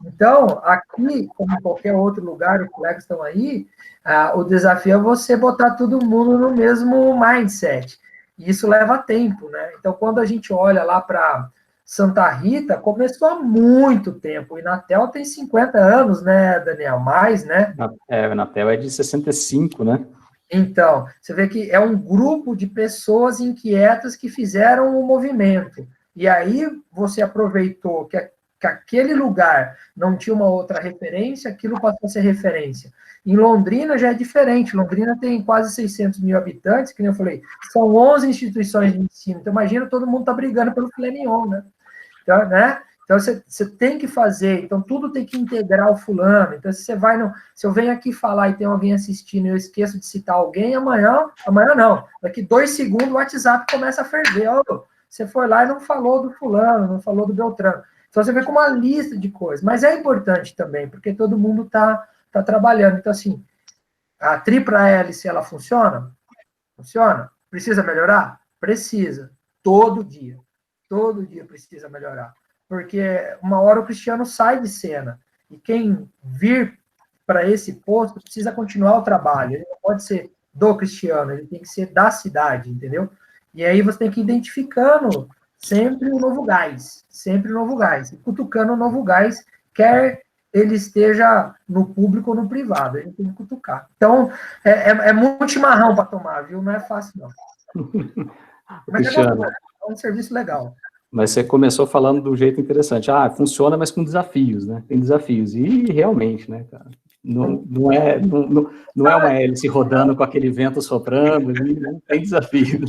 Então, aqui, como em qualquer outro lugar, os colegas estão aí, o desafio é você botar todo mundo no mesmo mindset. E isso leva tempo, né? Então, quando a gente olha lá para Santa Rita, começou há muito tempo. O Inatel tem 50 anos, né, Daniel? Mais, né? O Inatel é de 65, né? Então, você vê que é um grupo de pessoas inquietas que fizeram o movimento. E aí você aproveitou que aquele lugar não tinha uma outra referência, aquilo passou a ser referência. Em Londrina já é diferente. Londrina tem quase 600 mil habitantes, que nem eu falei, são 11 instituições de ensino. Então, imagina, todo mundo está brigando pelo filé mignon, né? Então, você tem que fazer, então tudo tem que integrar o fulano. Então, se eu venho aqui falar e tem alguém assistindo e eu esqueço de citar alguém, amanhã não. Daqui 2 segundos o WhatsApp começa a ferver. Você foi lá e não falou do fulano, não falou do Beltrano. Então, você vê com uma lista de coisas. Mas é importante também, porque todo mundo está trabalhando. Então, assim, a tripla hélice, ela funciona? Funciona. Precisa melhorar? Precisa. Todo dia. Todo dia precisa melhorar. Porque uma hora o Cristiano sai de cena. E quem vir para esse posto precisa continuar o trabalho. Ele não pode ser do Cristiano, ele tem que ser da cidade, entendeu? E aí você tem que ir identificando sempre um novo gás. Sempre um novo gás. E cutucando um novo gás, quer ele esteja no público ou no privado. Ele tem que cutucar. Então, é muito chimarrão para tomar, viu? Não é fácil, não. Mas Cristiano, é um serviço legal. Mas você começou falando do jeito interessante. Funciona, mas com desafios, né? Tem desafios. E realmente, né, cara? Não é uma hélice rodando com aquele vento soprando, não tem desafio.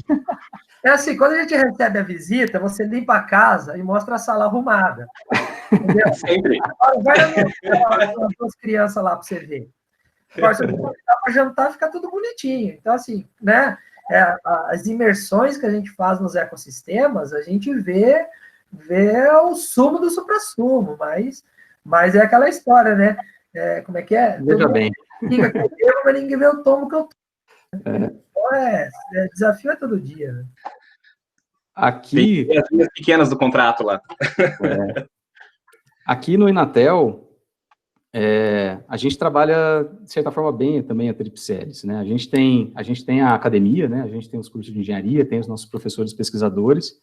É assim, quando a gente recebe a visita, você limpa a casa e mostra a sala arrumada. Entendeu? Sempre. Agora, vai com as crianças lá para você ver. Agora, se você para jantar, fica tudo bonitinho. Então, assim, né? As imersões que a gente faz nos ecossistemas, a gente vê o sumo do supra-sumo, mas é aquela história, né? Como é que é? Veja bem. Diga que eu devo, mas ninguém vê o tomo que eu tomo. Então, desafio é todo dia. Né? Aqui... Tem as linhas pequenas do contrato lá. Aqui no Inatel, a gente trabalha, de certa forma, bem também a tríplice hélice, né? A gente tem a academia, né? A gente tem os cursos de engenharia, tem os nossos professores pesquisadores,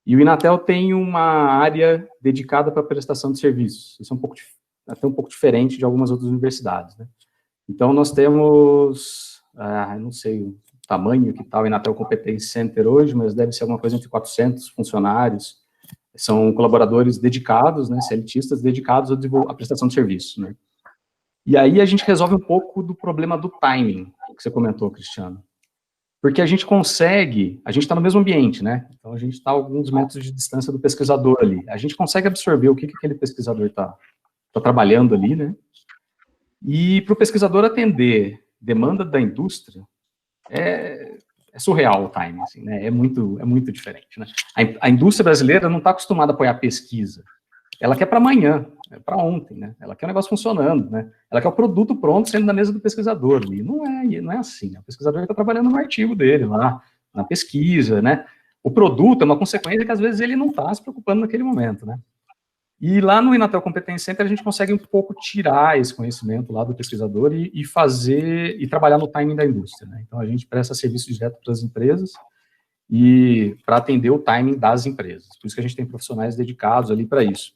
e o Inatel tem uma área dedicada para prestação de serviços. Isso é até um pouco diferente de algumas outras universidades, né? Então, nós temos, não sei o tamanho que está o Inatel Competence Center hoje, mas deve ser alguma coisa entre 400 funcionários. São colaboradores dedicados, né, CLTistas dedicados à prestação de serviço, né. E aí a gente resolve um pouco do problema do timing, que você comentou, Cristiano. Porque a gente está no mesmo ambiente, né, então a gente está a alguns metros de distância do pesquisador ali. A gente consegue absorver o que aquele pesquisador está trabalhando ali, né, e para o pesquisador atender demanda da indústria, é surreal o timing, assim, né? É muito diferente, né? A indústria brasileira não está acostumada a apoiar pesquisa. Ela quer para amanhã, para ontem, né? Ela quer o negócio funcionando, né? Ela quer o produto pronto sendo na mesa do pesquisador. E não é assim, né? O pesquisador está trabalhando no artigo dele lá, na pesquisa, né? O produto é uma consequência que às vezes ele não está se preocupando naquele momento, né? E lá no Inatel Competence Center a gente consegue um pouco tirar esse conhecimento lá do pesquisador e trabalhar no timing da indústria, né? Então a gente presta serviço direto para as empresas e para atender o timing das empresas. Por isso que a gente tem profissionais dedicados ali para isso.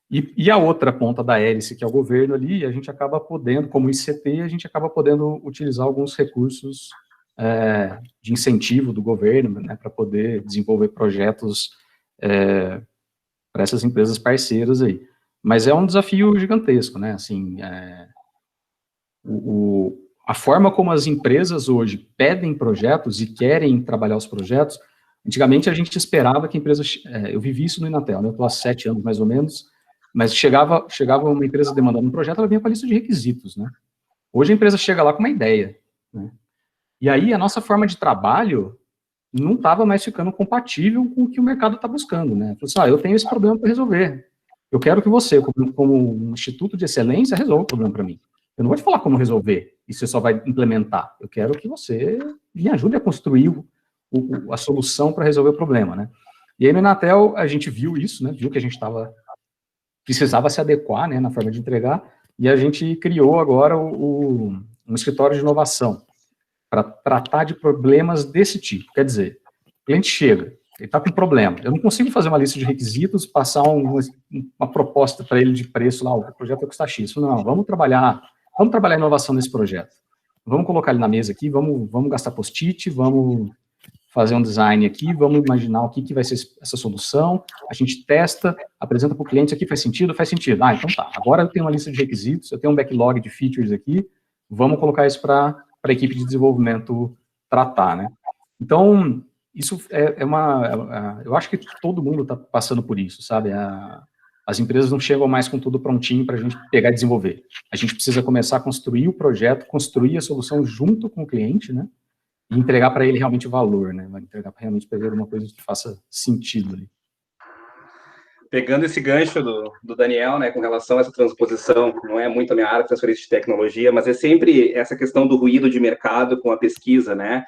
E a outra ponta da hélice, que é o governo ali, a gente acaba podendo, como ICT, a gente acaba podendo utilizar alguns recursos de incentivo do governo, né, para poder desenvolver projetos para essas empresas parceiras aí. Mas é um desafio gigantesco, né, assim, a forma como as empresas hoje pedem projetos e querem trabalhar os projetos, antigamente a gente esperava que a empresa, eu vivi isso no Inatel, né, eu estou há 7 anos mais ou menos, mas chegava uma empresa demandando um projeto, ela vinha com a lista de requisitos, né. Hoje a empresa chega lá com uma ideia, né, e aí a nossa forma de trabalho não estava mais ficando compatível com o que o mercado está buscando, né, falou assim, eu tenho esse problema para resolver, eu quero que você, como um instituto de excelência, resolva o problema para mim. Eu não vou te falar como resolver, e você só vai implementar. Eu quero que você me ajude a construir a solução para resolver o problema, né? E aí no Inatel a gente viu isso, né? Viu que a gente precisava se adequar, né, na forma de entregar, e a gente criou agora um escritório de inovação para tratar de problemas desse tipo. Quer dizer, o cliente chega, ele está com problema. Eu não consigo fazer uma lista de requisitos, passar uma proposta para ele de preço lá, o projeto vai custar X. Não, vamos trabalhar inovação nesse projeto. Vamos colocar ele na mesa aqui, vamos gastar post-it, vamos fazer um design aqui, vamos imaginar o que vai ser essa solução, a gente testa, apresenta para o cliente, isso aqui faz sentido? Faz sentido. Então tá, agora eu tenho uma lista de requisitos, eu tenho um backlog de features aqui, vamos colocar isso para a equipe de desenvolvimento tratar, né? Então, isso eu acho que todo mundo está passando por isso, sabe? As empresas não chegam mais com tudo prontinho para a gente pegar e desenvolver. A gente precisa começar a construir o projeto, construir a solução junto com o cliente, né? E entregar para ele realmente valor, né? Vai entregar realmente para ele uma coisa que faça sentido ali. Pegando esse gancho do Daniel, né, com relação a essa transposição, não é muito a minha área, transferência de tecnologia, mas é sempre essa questão do ruído de mercado com a pesquisa, né?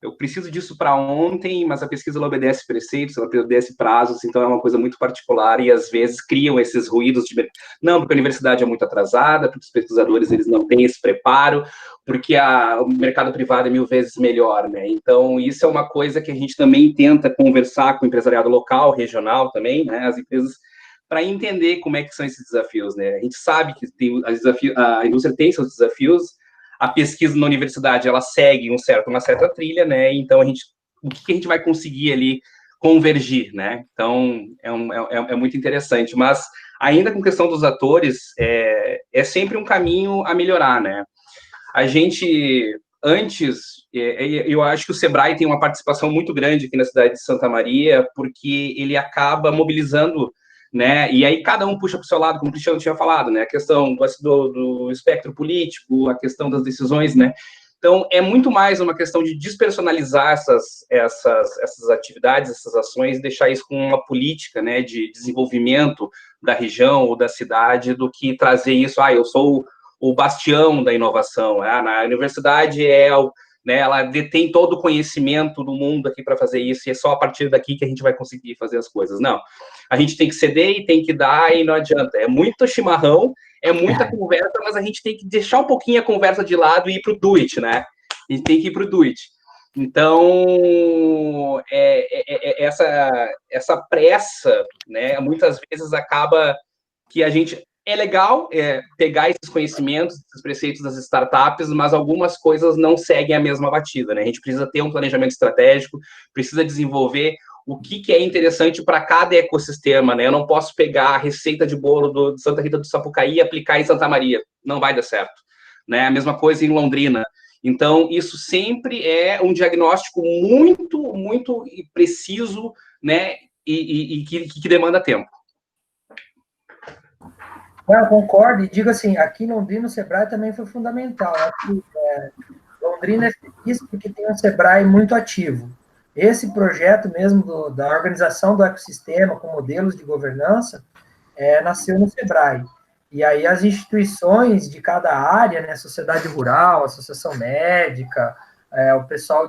Eu preciso disso para ontem, mas a pesquisa ela obedece preceitos, ela obedece prazos, então é uma coisa muito particular e às vezes criam esses ruídos de não, porque a universidade é muito atrasada, porque os pesquisadores eles não têm esse preparo, porque o mercado privado é 1000 vezes melhor, né? Então isso é uma coisa que a gente também tenta conversar com o empresariado local, regional também, né? As empresas para entender como é que são esses desafios, né? A gente sabe que a indústria tem seus desafios. A pesquisa na universidade, ela segue uma certa trilha, né, então o que a gente vai conseguir ali convergir, né, então é muito interessante, mas ainda com questão dos atores, é sempre um caminho a melhorar, né, a gente, eu acho que o Sebrae tem uma participação muito grande aqui na cidade de Santa Maria, porque ele acaba mobilizando, né, e aí cada um puxa para o seu lado, como o Cristiano tinha falado, né, a questão do espectro político, a questão das decisões, né, então é muito mais uma questão de despersonalizar essas atividades, essas ações, e deixar isso com uma política, né, de desenvolvimento da região ou da cidade, do que trazer isso, eu sou o bastião da inovação, na universidade né, ela detém todo o conhecimento do mundo aqui para fazer isso, e é só a partir daqui que a gente vai conseguir fazer as coisas. Não, a gente tem que ceder e tem que dar, e não adianta. É muito chimarrão, é muita conversa, mas a gente tem que deixar um pouquinho a conversa de lado e ir para o do it, né? A gente tem que ir para o do it. Então, essa pressa, né, muitas vezes acaba que a gente... É legal pegar esses conhecimentos, esses preceitos das startups, mas algumas coisas não seguem a mesma batida, né? A gente precisa ter um planejamento estratégico, precisa desenvolver o que é interessante para cada ecossistema, né? Eu não posso pegar a receita de bolo de Santa Rita do Sapucaí e aplicar em Santa Maria. Não vai dar certo, né? A mesma coisa em Londrina. Então, isso sempre é um diagnóstico muito, muito preciso, né? E que demanda tempo. Eu concordo, e digo assim, aqui em Londrina o Sebrae também foi fundamental. Aqui, Londrina é feliz porque tem um Sebrae muito ativo. Esse projeto mesmo da organização do ecossistema com modelos de governança nasceu no Sebrae. E aí as instituições de cada área, né, sociedade rural, associação médica, o pessoal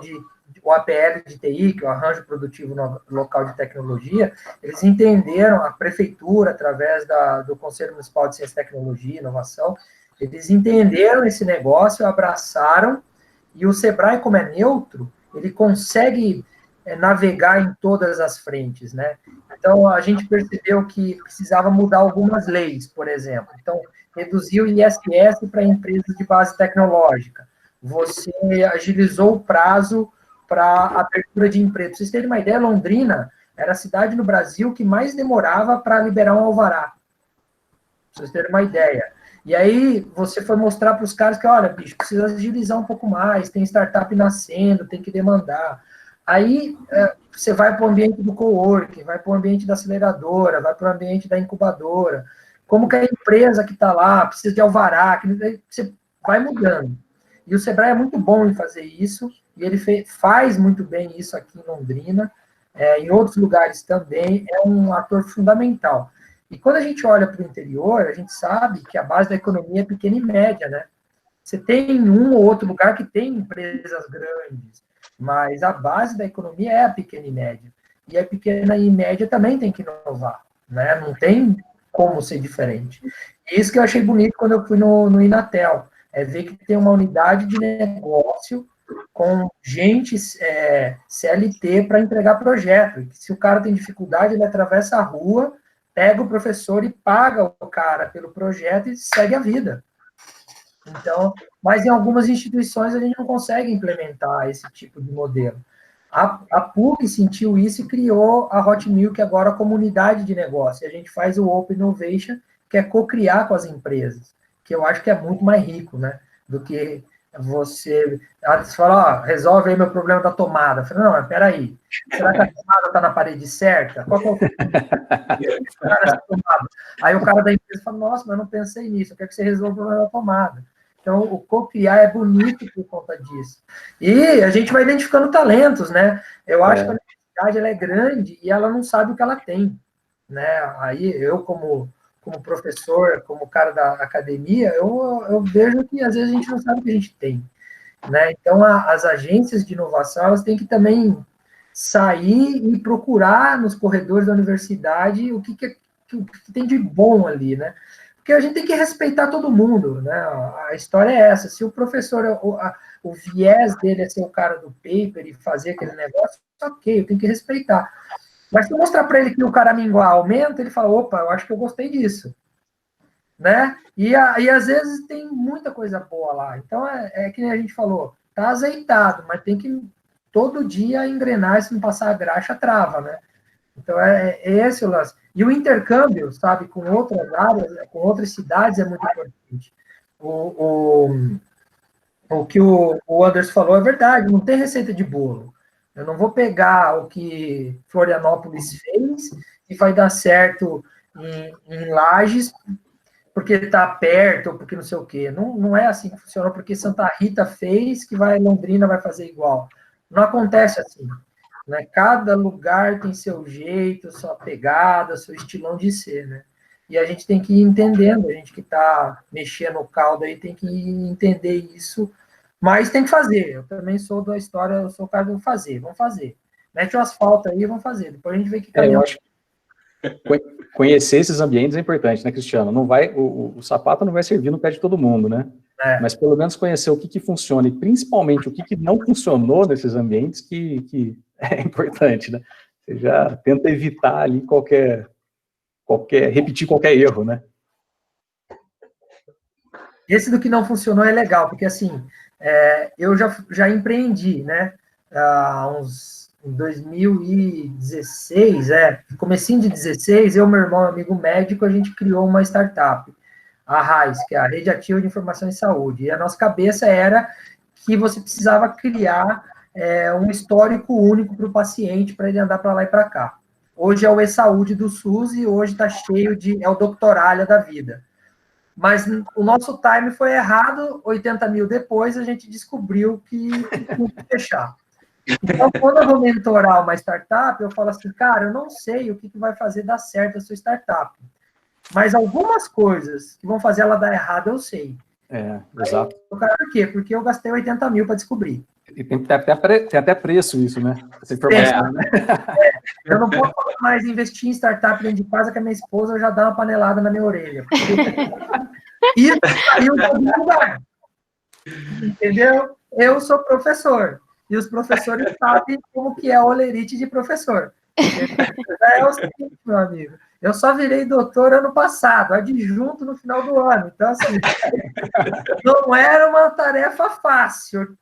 o APL de TI, que é o Arranjo Produtivo Local de Tecnologia, eles entenderam, a prefeitura, através do Conselho Municipal de Ciência, Tecnologia e Inovação, eles entenderam esse negócio, abraçaram, e o Sebrae, como é neutro, ele consegue navegar em todas as frentes, né? Então, a gente percebeu que precisava mudar algumas leis, por exemplo. Então, reduzir o ISS para empresas de base tecnológica, você agilizou o prazo para abertura de emprego. Pra vocês terem uma ideia, Londrina era a cidade no Brasil que mais demorava para liberar um alvará. Pra vocês terem uma ideia. E aí, você foi mostrar para os caras que, olha, bicho, precisa agilizar um pouco mais, tem startup nascendo, tem que demandar. Aí, você vai para o ambiente do coworking, vai para o ambiente da aceleradora, vai para o ambiente da incubadora. Como que a empresa que está lá precisa de alvará, você vai mudando. E o Sebrae é muito bom em fazer isso, e ele faz muito bem isso aqui em Londrina, em outros lugares também, é um ator fundamental. E quando a gente olha para o interior, a gente sabe que a base da economia é pequena e média, né? Você tem um ou outro lugar que tem empresas grandes, mas a base da economia é a pequena e média. E a pequena e média também tem que inovar, né? Não tem como ser diferente. E isso que eu achei bonito quando eu fui no Inatel, ver que tem uma unidade de negócio com gente CLT para entregar projeto. E que se o cara tem dificuldade, ele atravessa a rua, pega o professor e paga o cara pelo projeto e segue a vida. Então, mas em algumas instituições a gente não consegue implementar esse tipo de modelo. A PUC sentiu isso e criou a Hot Milk, agora a comunidade de negócio. E a gente faz o Open Innovation, que é co-criar com as empresas, que eu acho que é muito mais rico, né, do que você fala, resolve aí meu problema da tomada. Eu falei, não, mas peraí, será que a tomada está na parede certa? Qual que é o tomada? Aí o cara da empresa fala, nossa, mas eu não pensei nisso, eu quero que você resolva o problema da tomada. Então, o co-criar é bonito por conta disso. E a gente vai identificando talentos, né? Eu acho que a universidade ela é grande e ela não sabe o que ela tem, né? Aí eu, como professor, como cara da academia, eu vejo que às vezes a gente não sabe o que a gente tem, né? Então, as agências de inovação, elas têm que também sair e procurar nos corredores da universidade o que tem de bom ali, né? Porque a gente tem que respeitar todo mundo, né? A história é essa. Se o professor, o viés dele é ser o cara do paper e fazer aquele negócio, ok, eu tenho que respeitar. Mas se eu mostrar para ele que o caraminguá aumenta, ele fala, opa, eu acho que eu gostei disso. Né? E às vezes tem muita coisa boa lá. Então, é que a gente falou, tá azeitado, mas tem que todo dia engrenar, se não passar a graxa, trava, né? Então, é esse o lance. E o intercâmbio, sabe, com outras áreas, com outras cidades, é muito importante. O que o Anderson falou é verdade, não tem receita de bolo. Eu não vou pegar o que Florianópolis fez e vai dar certo em Lages porque está perto ou porque não sei o quê. Não é assim que funciona, porque Santa Rita fez que Londrina vai fazer igual. Não acontece assim. Né? Cada lugar tem seu jeito, sua pegada, seu estilão de ser, né? E a gente tem que ir entendendo, a gente que está mexendo o caldo aí tem que entender isso, mas tem que fazer. Eu também sou da história, eu sou o cara do fazer, vamos fazer. Mete o asfalto aí, vamos fazer. Depois a gente vê que caminhão. Eu acho que conhecer esses ambientes é importante, né, Cristiano? Não vai, o sapato não vai servir no pé de todo mundo, né? Mas pelo menos conhecer o que funciona e principalmente o que não funcionou nesses ambientes que é importante, né? Você já tenta evitar ali repetir qualquer erro, né? Esse do que não funcionou é legal, porque assim, eu já empreendi, né? Em 2016, comecinho de 16, eu, meu irmão, amigo médico, a gente criou uma startup, a RAIS, que é a Rede Ativa de Informação em Saúde. E a nossa cabeça era que você precisava criar um histórico único para o paciente, para ele andar para lá e para cá. Hoje é o e-saúde do SUS e hoje está cheio é o Doctoralha da vida. Mas o nosso time foi errado, 80 mil depois a gente descobriu que tinha que fechar. Então, quando eu vou mentorar uma startup, eu falo assim, cara, eu não sei o que vai fazer dar certo a sua startup, mas algumas coisas que vão fazer ela dar errado, eu sei. Exato. Por quê? Porque eu gastei 80 mil para descobrir. E tem até preço isso, né? Essa informação, né? Eu não posso mais investir em startup dentro de casa que a minha esposa já dá uma panelada na minha orelha. Isso saiu de algum lugar. Entendeu? Eu sou professor. E os professores sabem como que é o olerite de professor. Já é o seguinte, meu amigo. Eu só virei doutor ano passado, adjunto no final do ano. Então, assim, não era uma tarefa fácil,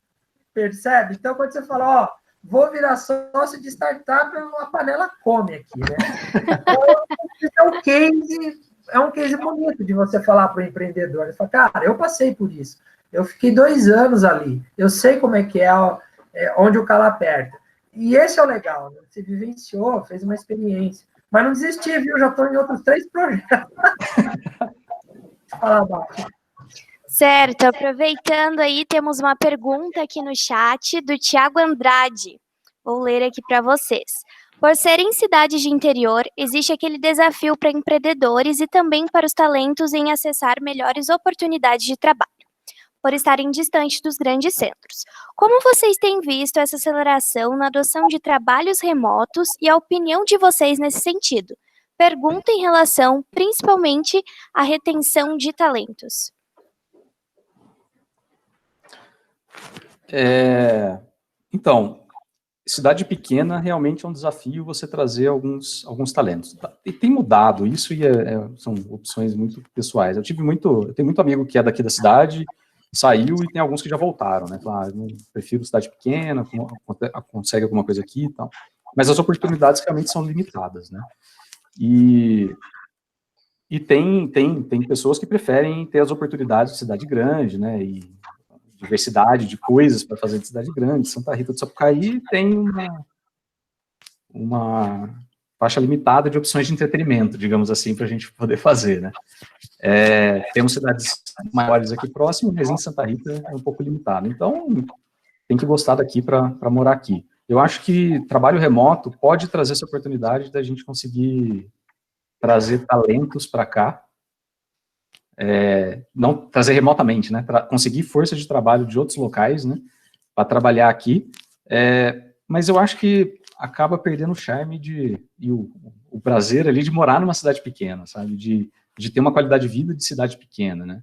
percebe? Então, quando você fala, ó, vou virar sócio de startup, a panela come aqui, né? Então, é um case bonito de você falar para o empreendedor. Ele fala, cara, eu passei por isso. Eu fiquei 2 anos ali. Eu sei como é que é, onde o calo aperta. E esse é o legal, né? Você vivenciou, fez uma experiência. Mas não desisti, viu? Já estou em outros 3 projetos. Fala abaixo. Certo, aproveitando aí, temos uma pergunta aqui no chat do Tiago Andrade. Vou ler aqui para vocês. Por serem cidades de interior, existe aquele desafio para empreendedores e também para os talentos em acessar melhores oportunidades de trabalho, por estarem distantes dos grandes centros. Como vocês têm visto essa aceleração na adoção de trabalhos remotos e a opinião de vocês nesse sentido? Pergunta em relação, principalmente, à retenção de talentos. Então, cidade pequena realmente é um desafio você trazer alguns talentos. E tem mudado, isso são opções muito pessoais. Eu tenho muito amigo que é daqui da cidade, saiu e tem alguns que já voltaram, né? Claro, não prefiro cidade pequena, consegue alguma coisa aqui e tal. Mas as oportunidades realmente são limitadas, né? E tem pessoas que preferem ter as oportunidades de cidade grande, né? E diversidade de coisas para fazer de cidade grande. Santa Rita do Sapucaí tem uma faixa limitada de opções de entretenimento, digamos assim, para a gente poder fazer, né? Temos cidades maiores aqui próximas, mas em Santa Rita é um pouco limitado. Então, tem que gostar daqui para morar aqui. Eu acho que trabalho remoto pode trazer essa oportunidade da gente conseguir trazer talentos para cá, não trazer remotamente, né? Conseguir força de trabalho de outros locais, né? Para trabalhar aqui. Mas eu acho que acaba perdendo o charme e o prazer ali de morar numa cidade pequena, sabe? De ter uma qualidade de vida de cidade pequena, né?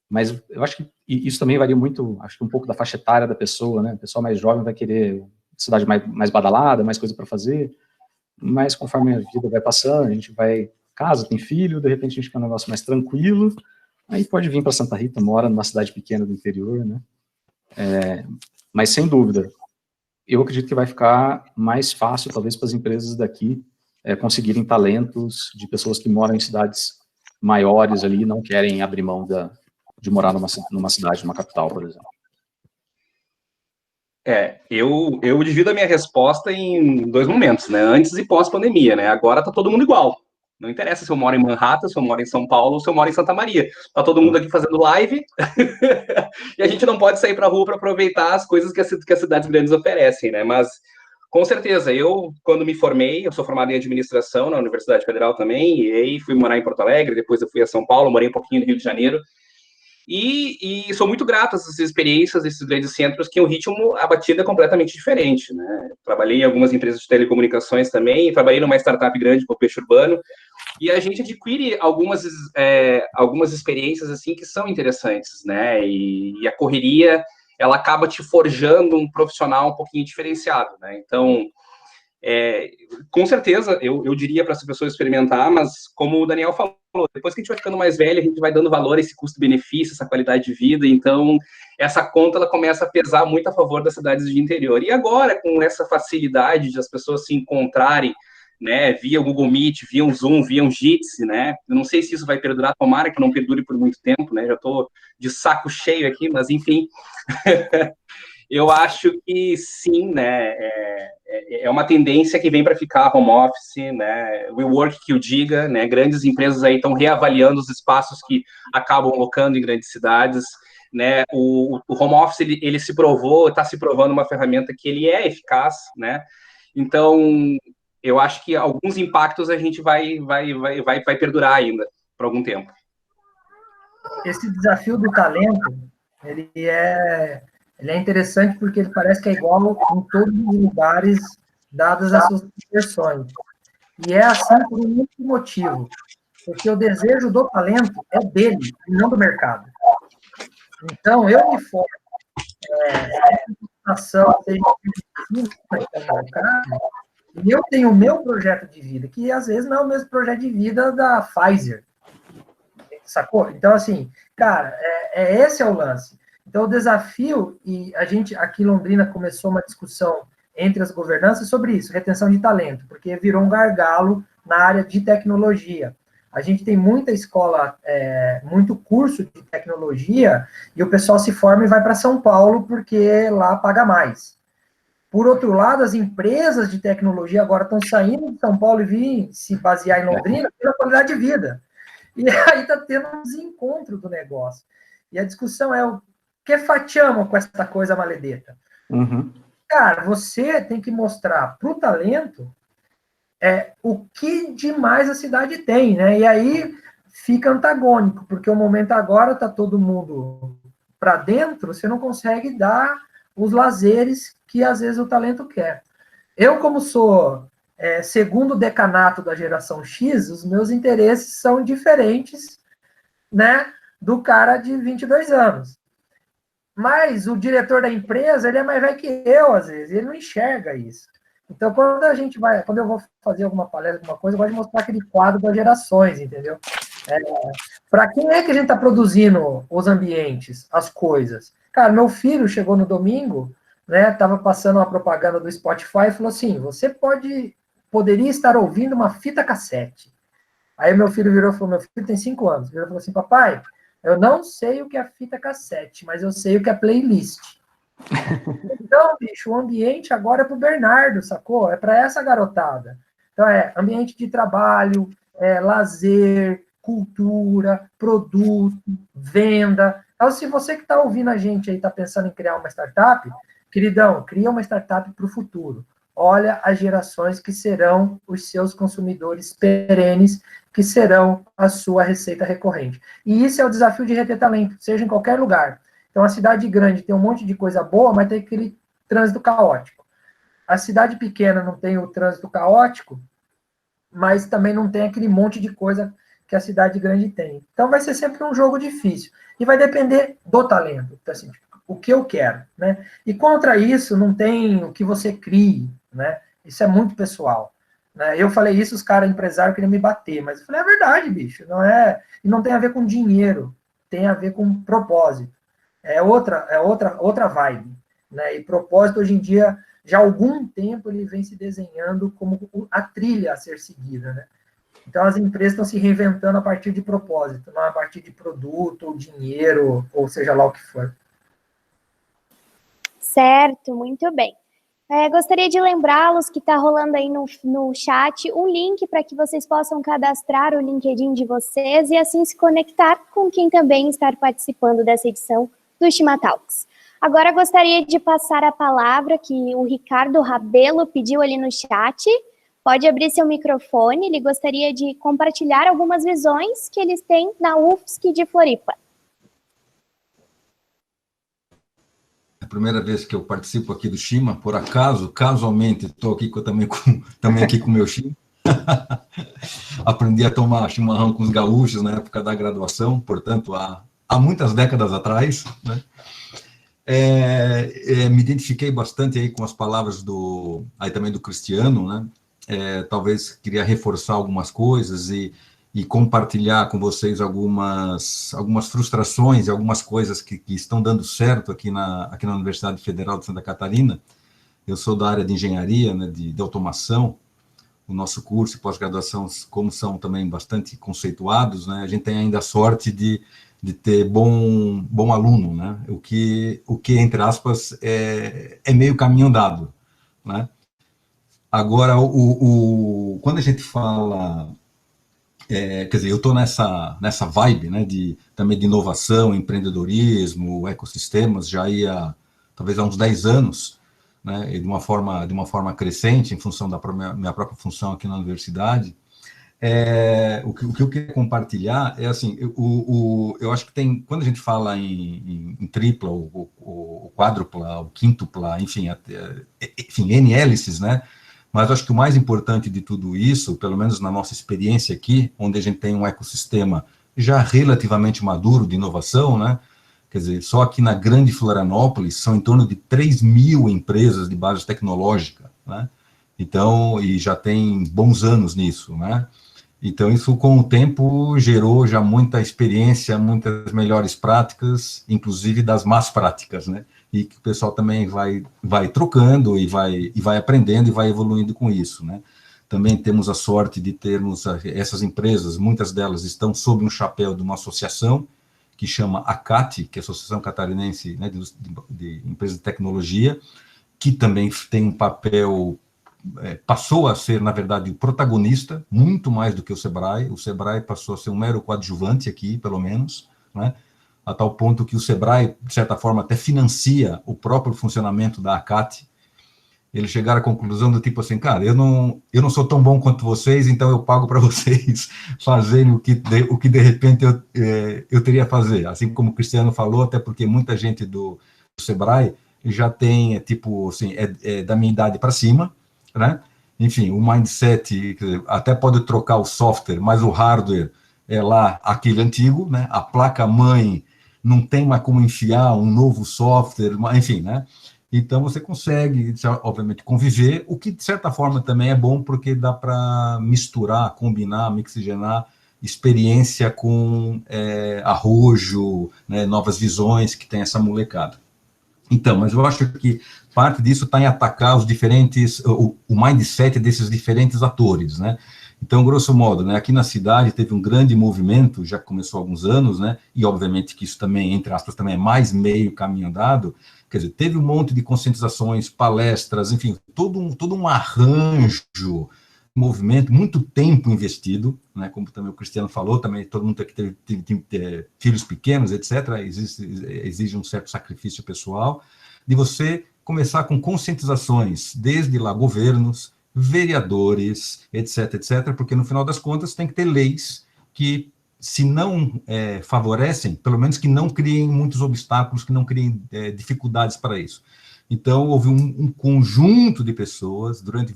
Mas eu acho que isso também varia muito, acho que um pouco da faixa etária da pessoa, né? O pessoal mais jovem vai querer cidade mais badalada, mais coisa para fazer, mas conforme a vida vai passando, a gente vai, casa, tem filho, de repente a gente quer um negócio mais tranquilo, aí pode vir para Santa Rita, mora numa cidade pequena do interior, né? Mas sem dúvida, eu acredito que vai ficar mais fácil, talvez, para as empresas daqui conseguirem talentos de pessoas que moram em cidades maiores ali e não querem abrir mão de morar numa cidade, numa capital, por exemplo. Eu divido a minha resposta em 2 momentos, né? Antes e pós-pandemia, né? Agora tá todo mundo igual. Não interessa se eu moro em Manhattan, se eu moro em São Paulo ou se eu moro em Santa Maria. Tá todo mundo aqui fazendo live e a gente não pode sair para a rua para aproveitar as coisas que as cidades grandes oferecem, né? Mas, com certeza, quando me formei, eu sou formado em administração na Universidade Federal também, e aí fui morar em Porto Alegre, depois eu fui a São Paulo, morei um pouquinho no Rio de Janeiro, e sou muito grato a essas experiências, esses grandes centros, que o ritmo, a batida é completamente diferente, né? Trabalhei em algumas empresas de telecomunicações também, trabalhei numa startup grande, com o Peixe Urbano, e a gente adquire algumas experiências, assim, que são interessantes, né? E a correria, ela acaba te forjando um profissional um pouquinho diferenciado, né? Então, com certeza, eu diria para essa pessoa experimentar, mas como o Daniel falou, depois que a gente vai ficando mais velho, a gente vai dando valor a esse custo-benefício, essa qualidade de vida, então essa conta ela começa a pesar muito a favor das cidades de interior. E agora, com essa facilidade de as pessoas se encontrarem, né, via Google Meet, via um Zoom, via um Jitsi, né, eu não sei se isso vai perdurar, tomara que não perdure por muito tempo, né, já estou de saco cheio aqui, mas enfim... Eu acho que sim, né, é uma tendência que vem para ficar home office, né, o work que o diga, né, grandes empresas aí estão reavaliando os espaços que acabam locando em grandes cidades, né, o home office, ele está se provando uma ferramenta que ele é eficaz, né, então, eu acho que alguns impactos a gente vai perdurar ainda por algum tempo. Esse desafio do talento, ele é interessante porque ele parece que é igual em todos os lugares, dadas as suas proporções. E é assim por um único motivo, porque o desejo do talento é dele, e não do mercado. Então, eu me formo, seja E eu tenho o meu projeto de vida, que às vezes não é o mesmo projeto de vida da Pfizer, sacou? Então, assim, cara, esse é o lance. Então, o desafio, e a gente, aqui em Londrina, começou uma discussão entre as governanças sobre isso, retenção de talento, porque virou um gargalo na área de tecnologia. A gente tem muita escola, muito curso de tecnologia, e o pessoal se forma e vai para São Paulo, porque lá paga mais. Por outro lado, as empresas de tecnologia agora estão saindo de São Paulo e vêm se basear em Londrina pela qualidade de vida. E aí está tendo um desencontro do negócio. E a discussão é o que fatiamos com essa coisa maledeta? Uhum. Cara, você tem que mostrar para o talento o que demais a cidade tem, né? E aí fica antagônico, porque o momento agora está todo mundo para dentro, você não consegue dar os lazeres que às vezes o talento quer. Eu, como sou segundo decanato da geração X, os meus interesses são diferentes, né, do cara de 22 anos. Mas o diretor da empresa, ele é mais velho que eu, às vezes, ele não enxerga isso. Então, quando eu vou fazer alguma palestra, alguma coisa, eu gosto de mostrar aquele quadro das gerações, entendeu? Para quem é que a gente está produzindo os ambientes, as coisas? Cara, meu filho chegou no domingo, né, estava passando uma propaganda do Spotify e falou assim, você poderia estar ouvindo uma fita cassete. Aí meu filho virou e falou, meu filho tem 5 anos, virou e falou assim, papai, eu não sei o que é fita cassete, mas eu sei o que é playlist. Então, bicho, o ambiente agora é pro Bernardo, sacou? É para essa garotada. Então, ambiente de trabalho, lazer, cultura, produto, venda. Então, se você que está ouvindo a gente aí está pensando em criar uma startup, queridão, cria uma startup para o futuro. Olha as gerações que serão os seus consumidores perenes, que serão a sua receita recorrente. E isso é o desafio de reter talento, seja em qualquer lugar. Então, a cidade grande tem um monte de coisa boa, mas tem aquele trânsito caótico. A cidade pequena não tem o trânsito caótico, mas também não tem aquele monte de coisa que a cidade grande tem. Então, vai ser sempre um jogo difícil. E vai depender do talento. Então, assim, o que eu quero, né? E contra isso, não tem o que você crie, né? Isso é muito pessoal. Né? Eu falei isso, os caras empresários queriam me bater, mas eu falei, é verdade, bicho. E não tem a ver com dinheiro, tem a ver com propósito. É outra vibe. Né? E propósito, hoje em dia, já há algum tempo, ele vem se desenhando como a trilha a ser seguida, né? Então, as empresas estão se reinventando a partir de propósito, não a partir de produto, ou dinheiro, ou seja lá o que for. Certo, muito bem. Gostaria de lembrá-los que está rolando aí no chat um link para que vocês possam cadastrar o LinkedIn de vocês e assim se conectar com quem também está participando dessa edição do Shima Talks. Agora gostaria de passar a palavra que o Ricardo Rabelo pediu ali no chat. Pode abrir seu microfone, ele gostaria de compartilhar algumas visões que eles têm na UFSC de Floripa. É a primeira vez que eu participo aqui do Shima, por acaso, casualmente, estou aqui também aqui com o meu Shima. Aprendi a tomar chimarrão com os gaúchos na época da graduação, portanto, há muitas décadas atrás, né? Me identifiquei bastante aí com as palavras aí também do Cristiano, né? Talvez queria reforçar algumas coisas e compartilhar com vocês algumas frustrações e algumas coisas que estão dando certo aqui na Universidade Federal de Santa Catarina. Eu sou da área de engenharia, né, de automação. O nosso curso e pós-graduação, como são também bastante conceituados, né, a gente tem ainda a sorte de ter bom aluno, né, o que entre aspas, é meio caminho andado, né. Agora, quando a gente fala, quer dizer, eu estou nessa vibe, né, também de inovação, empreendedorismo, ecossistemas, já talvez há uns 10 anos, né, e de uma forma crescente, em função da minha própria função aqui na universidade. O que eu queria compartilhar é assim, eu acho que quando a gente fala em tripla, ou quádrupla, ou quíntupla, enfim, N hélices, né? Mas eu acho que o mais importante de tudo isso, pelo menos na nossa experiência aqui, onde a gente tem um ecossistema já relativamente maduro de inovação, né? Quer dizer, só aqui na Grande Florianópolis são em torno de 3.000 empresas de base tecnológica, né? Então, e já tem bons anos nisso, né? Então, isso com o tempo gerou já muita experiência, muitas melhores práticas, inclusive das más práticas, né? E que o pessoal também vai trocando e vai aprendendo e vai evoluindo com isso, né? Também temos a sorte de termos essas empresas, muitas delas estão sob um chapéu de uma associação que chama ACAT, que é a Associação Catarinense, né, de Empresas de Tecnologia, que também tem um papel, passou a ser, na verdade, o protagonista, muito mais do que o Sebrae. O Sebrae passou a ser um mero coadjuvante aqui, pelo menos, né? A tal ponto que o Sebrae, de certa forma, até financia o próprio funcionamento da ACAT. Eles chegaram à conclusão do tipo assim, cara, eu não sou tão bom quanto vocês, então eu pago para vocês fazerem o que de repente eu teria a fazer. Assim como o Cristiano falou, até porque muita gente do Sebrae já tem, tipo assim, da minha idade para cima, né? Enfim, o mindset, quer dizer, até pode trocar o software, mas o hardware é lá aquele antigo, né? A placa-mãe não tem mais como enfiar um novo software, enfim, né? Então, você consegue, obviamente, conviver, o que, de certa forma, também é bom, porque dá para misturar, combinar, mixigenar experiência com arrojo, né, novas visões que tem essa molecada. Então, mas eu acho que parte disso está em atacar os diferentes, o mindset desses diferentes atores, né? Então, grosso modo, né, aqui na cidade teve um grande movimento, já começou há alguns anos, né, e obviamente que isso também, entre aspas, também é mais meio caminho andado. Quer dizer, teve um monte de conscientizações, palestras, enfim, todo um arranjo, movimento, muito tempo investido, né, como também o Cristiano falou, também todo mundo que teve filhos pequenos, etc., exige um certo sacrifício pessoal, de você começar com conscientizações, desde lá governos, vereadores, etc., porque no final das contas tem que ter leis que, se não favorecem, pelo menos que não criem muitos obstáculos, que não criem dificuldades para isso. Então, houve um conjunto de pessoas, durante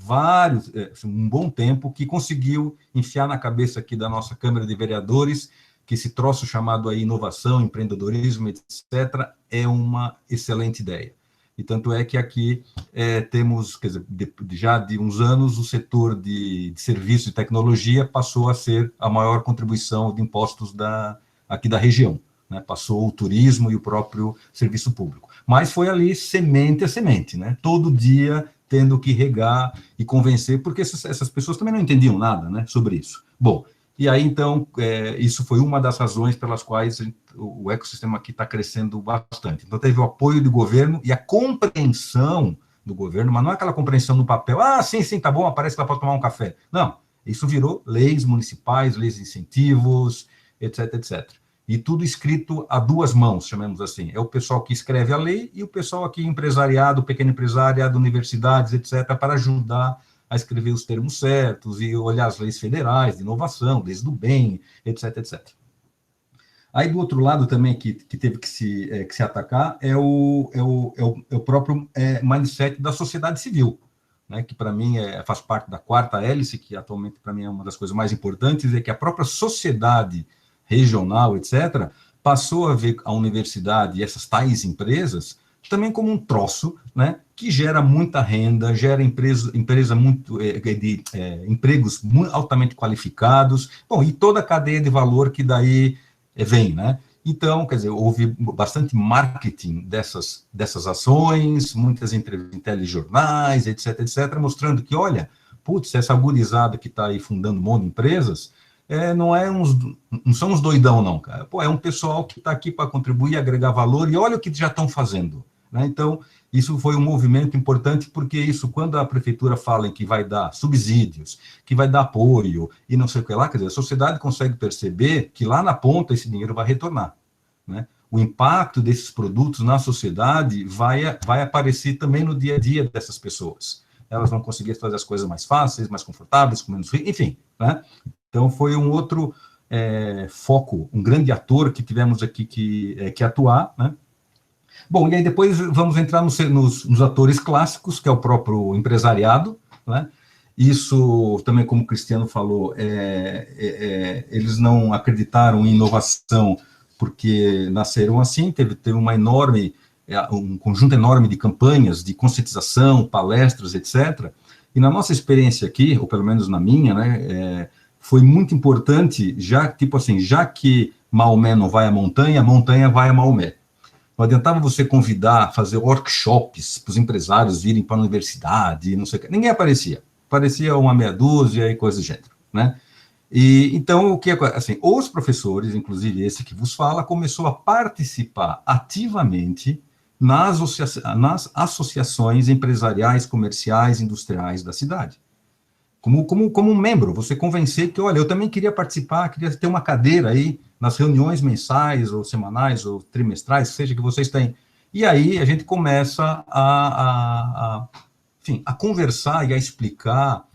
um bom tempo, que conseguiu enfiar na cabeça aqui da nossa Câmara de Vereadores que esse troço chamado aí inovação, empreendedorismo, etc., é uma excelente ideia. E tanto é que aqui temos, quer dizer, já de uns anos, o setor de serviço e tecnologia passou a ser a maior contribuição de impostos aqui da região, né? Passou o turismo e o próprio serviço público. Mas foi ali semente a semente, né? Todo dia tendo que regar e convencer, porque essas pessoas também não entendiam nada, né, sobre isso. Bom, e aí, então, isso foi uma das razões pelas quais o ecossistema aqui está crescendo bastante. Então, teve o apoio do governo e a compreensão do governo, mas não é aquela compreensão no papel, sim, tá bom, aparece lá para tomar um café. Não, isso virou leis municipais, leis de incentivos, etc. E tudo escrito a duas mãos, chamemos assim. É o pessoal que escreve a lei e o pessoal aqui, empresariado, pequeno empresariado, universidades, etc., para ajudar a escrever os termos certos e olhar as leis federais de inovação, leis do bem, etc. Aí, do outro lado também, que teve que se atacar, é o próprio mindset da sociedade civil, né, que para mim faz parte da quarta hélice, que atualmente para mim é uma das coisas mais importantes, é que a própria sociedade regional, etc., passou a ver a universidade e essas tais empresas também como um troço, né, que gera muita renda, gera empregos altamente qualificados, bom, e toda a cadeia de valor que daí vem, né? Então, quer dizer, houve bastante marketing dessas ações, muitas entrevistas em telejornais, etc., mostrando que, olha, putz, essa gurizada que está aí fundando um monte de empresas, não são uns doidão, não, cara. Pô, é um pessoal que está aqui para contribuir, agregar valor, e olha o que já estão fazendo, né? Então, isso foi um movimento importante, porque isso, quando a prefeitura fala em que vai dar subsídios, que vai dar apoio, e não sei o que lá, quer dizer, a sociedade consegue perceber que lá na ponta esse dinheiro vai retornar, né? O impacto desses produtos na sociedade vai aparecer também no dia a dia dessas pessoas. Elas vão conseguir fazer as coisas mais fáceis, mais confortáveis, com menos risco, enfim, né? Então, foi um outro foco, um grande ator que tivemos aqui que atuar, né? Bom, e aí depois vamos entrar nos atores clássicos, que é o próprio empresariado, né? Isso também, como o Cristiano falou, eles não acreditaram em inovação porque nasceram assim, teve um conjunto enorme de campanhas de conscientização, palestras, etc., E na nossa experiência aqui, ou pelo menos na minha, né, foi muito importante, já que Maomé não vai à montanha, a montanha vai a Maomé. Não adiantava você convidar, fazer workshops para os empresários virem para a universidade, não sei o que. Ninguém aparecia. Aparecia uma meia dúzia e coisa do gênero, né? E, então, o que assim, os professores, inclusive esse que vos fala, começou a participar ativamente nas associações empresariais, comerciais, industriais da cidade. Como um membro, você convencer que, olha, eu também queria participar, queria ter uma cadeira aí nas reuniões mensais, ou semanais, ou trimestrais, seja que vocês têm. E aí a gente começa a conversar e a explicar